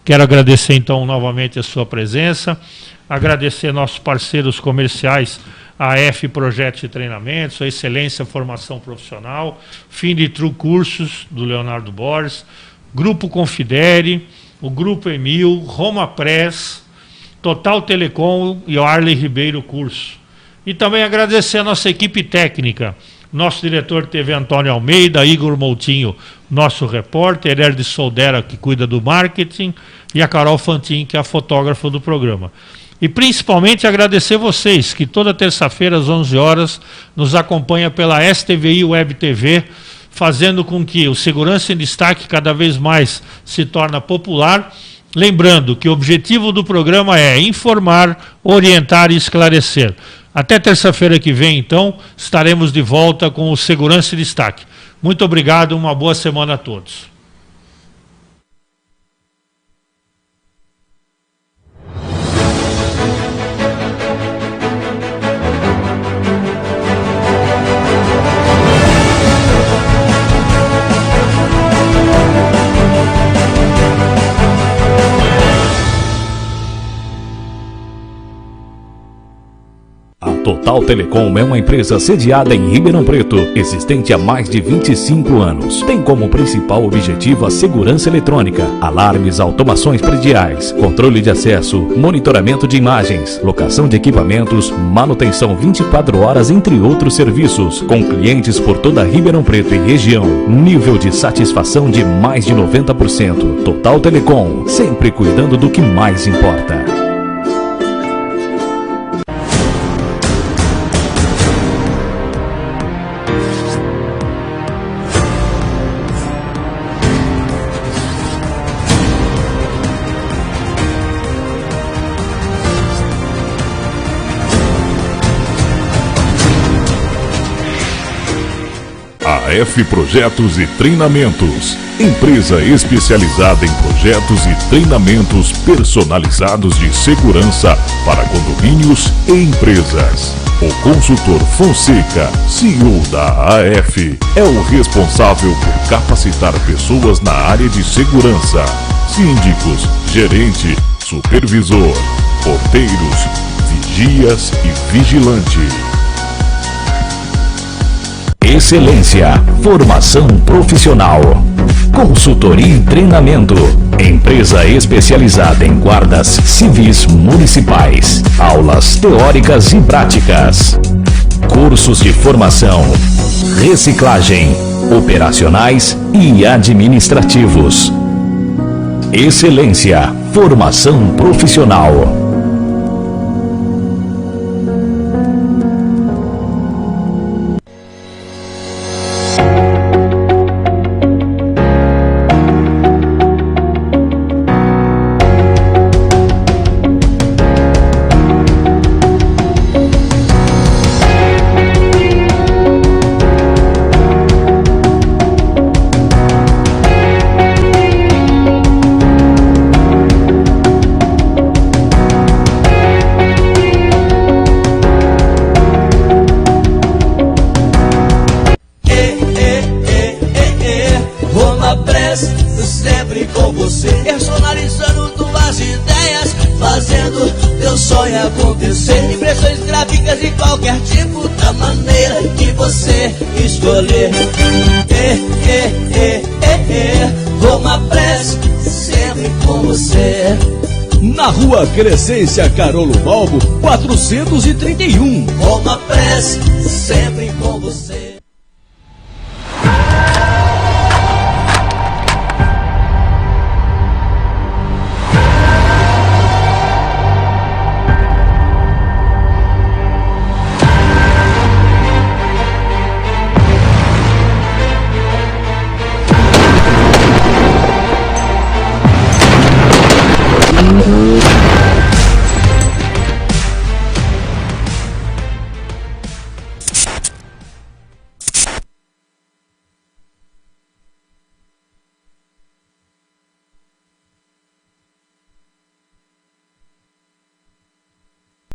Quero agradecer então novamente a sua presença, agradecer nossos parceiros comerciais, a F Projetos de Treinamentos, a Excelência Formação Profissional, Finditru Cursos, do Leonardo Borges, Grupo Confidere, o Grupo Emil, Roma Press, Total Telecom e o Arley Ribeiro Curso. E também agradecer a nossa equipe técnica, nosso diretor de TV Antônio Almeida, Igor Moutinho, nosso repórter, Herdes Soldera, que cuida do marketing, e a Carol Fantin, que é a fotógrafa do programa. E principalmente agradecer vocês, que toda terça-feira às 11 horas nos acompanha pela STVI Web TV, fazendo com que o Segurança em Destaque cada vez mais se torne popular. Lembrando que o objetivo do programa é informar, orientar e esclarecer. Até terça-feira que vem, então, estaremos de volta com o Segurança em Destaque. Muito obrigado, uma boa semana a todos. Total Telecom é uma empresa sediada em Ribeirão Preto, existente há mais de 25 anos. Tem como principal objetivo a segurança eletrônica, alarmes, automações prediais, controle de acesso, monitoramento de imagens, locação de equipamentos, manutenção 24 horas, entre outros serviços, com clientes por toda Ribeirão Preto e região. Nível de satisfação de mais de 90%. Total Telecom, sempre cuidando do que mais importa. F Projetos e Treinamentos, empresa especializada em projetos e treinamentos personalizados de segurança para condomínios e empresas. O consultor Fonseca, CEO da AF, é o responsável por capacitar pessoas na área de segurança, síndicos, gerente, supervisor, porteiros, vigias e vigilante. Excelência, formação profissional, consultoria e treinamento, empresa especializada em guardas civis municipais, aulas teóricas e práticas, cursos de formação, reciclagem, operacionais e administrativos. Excelência, formação profissional. Sempre com você, personalizando tuas ideias, fazendo teu sonho acontecer. Impressões gráficas de qualquer tipo, da maneira que você escolher. Roma Press, sempre com você. Na Rua Crescência Carolo Balbo, 431. Roma Press, sempre com você.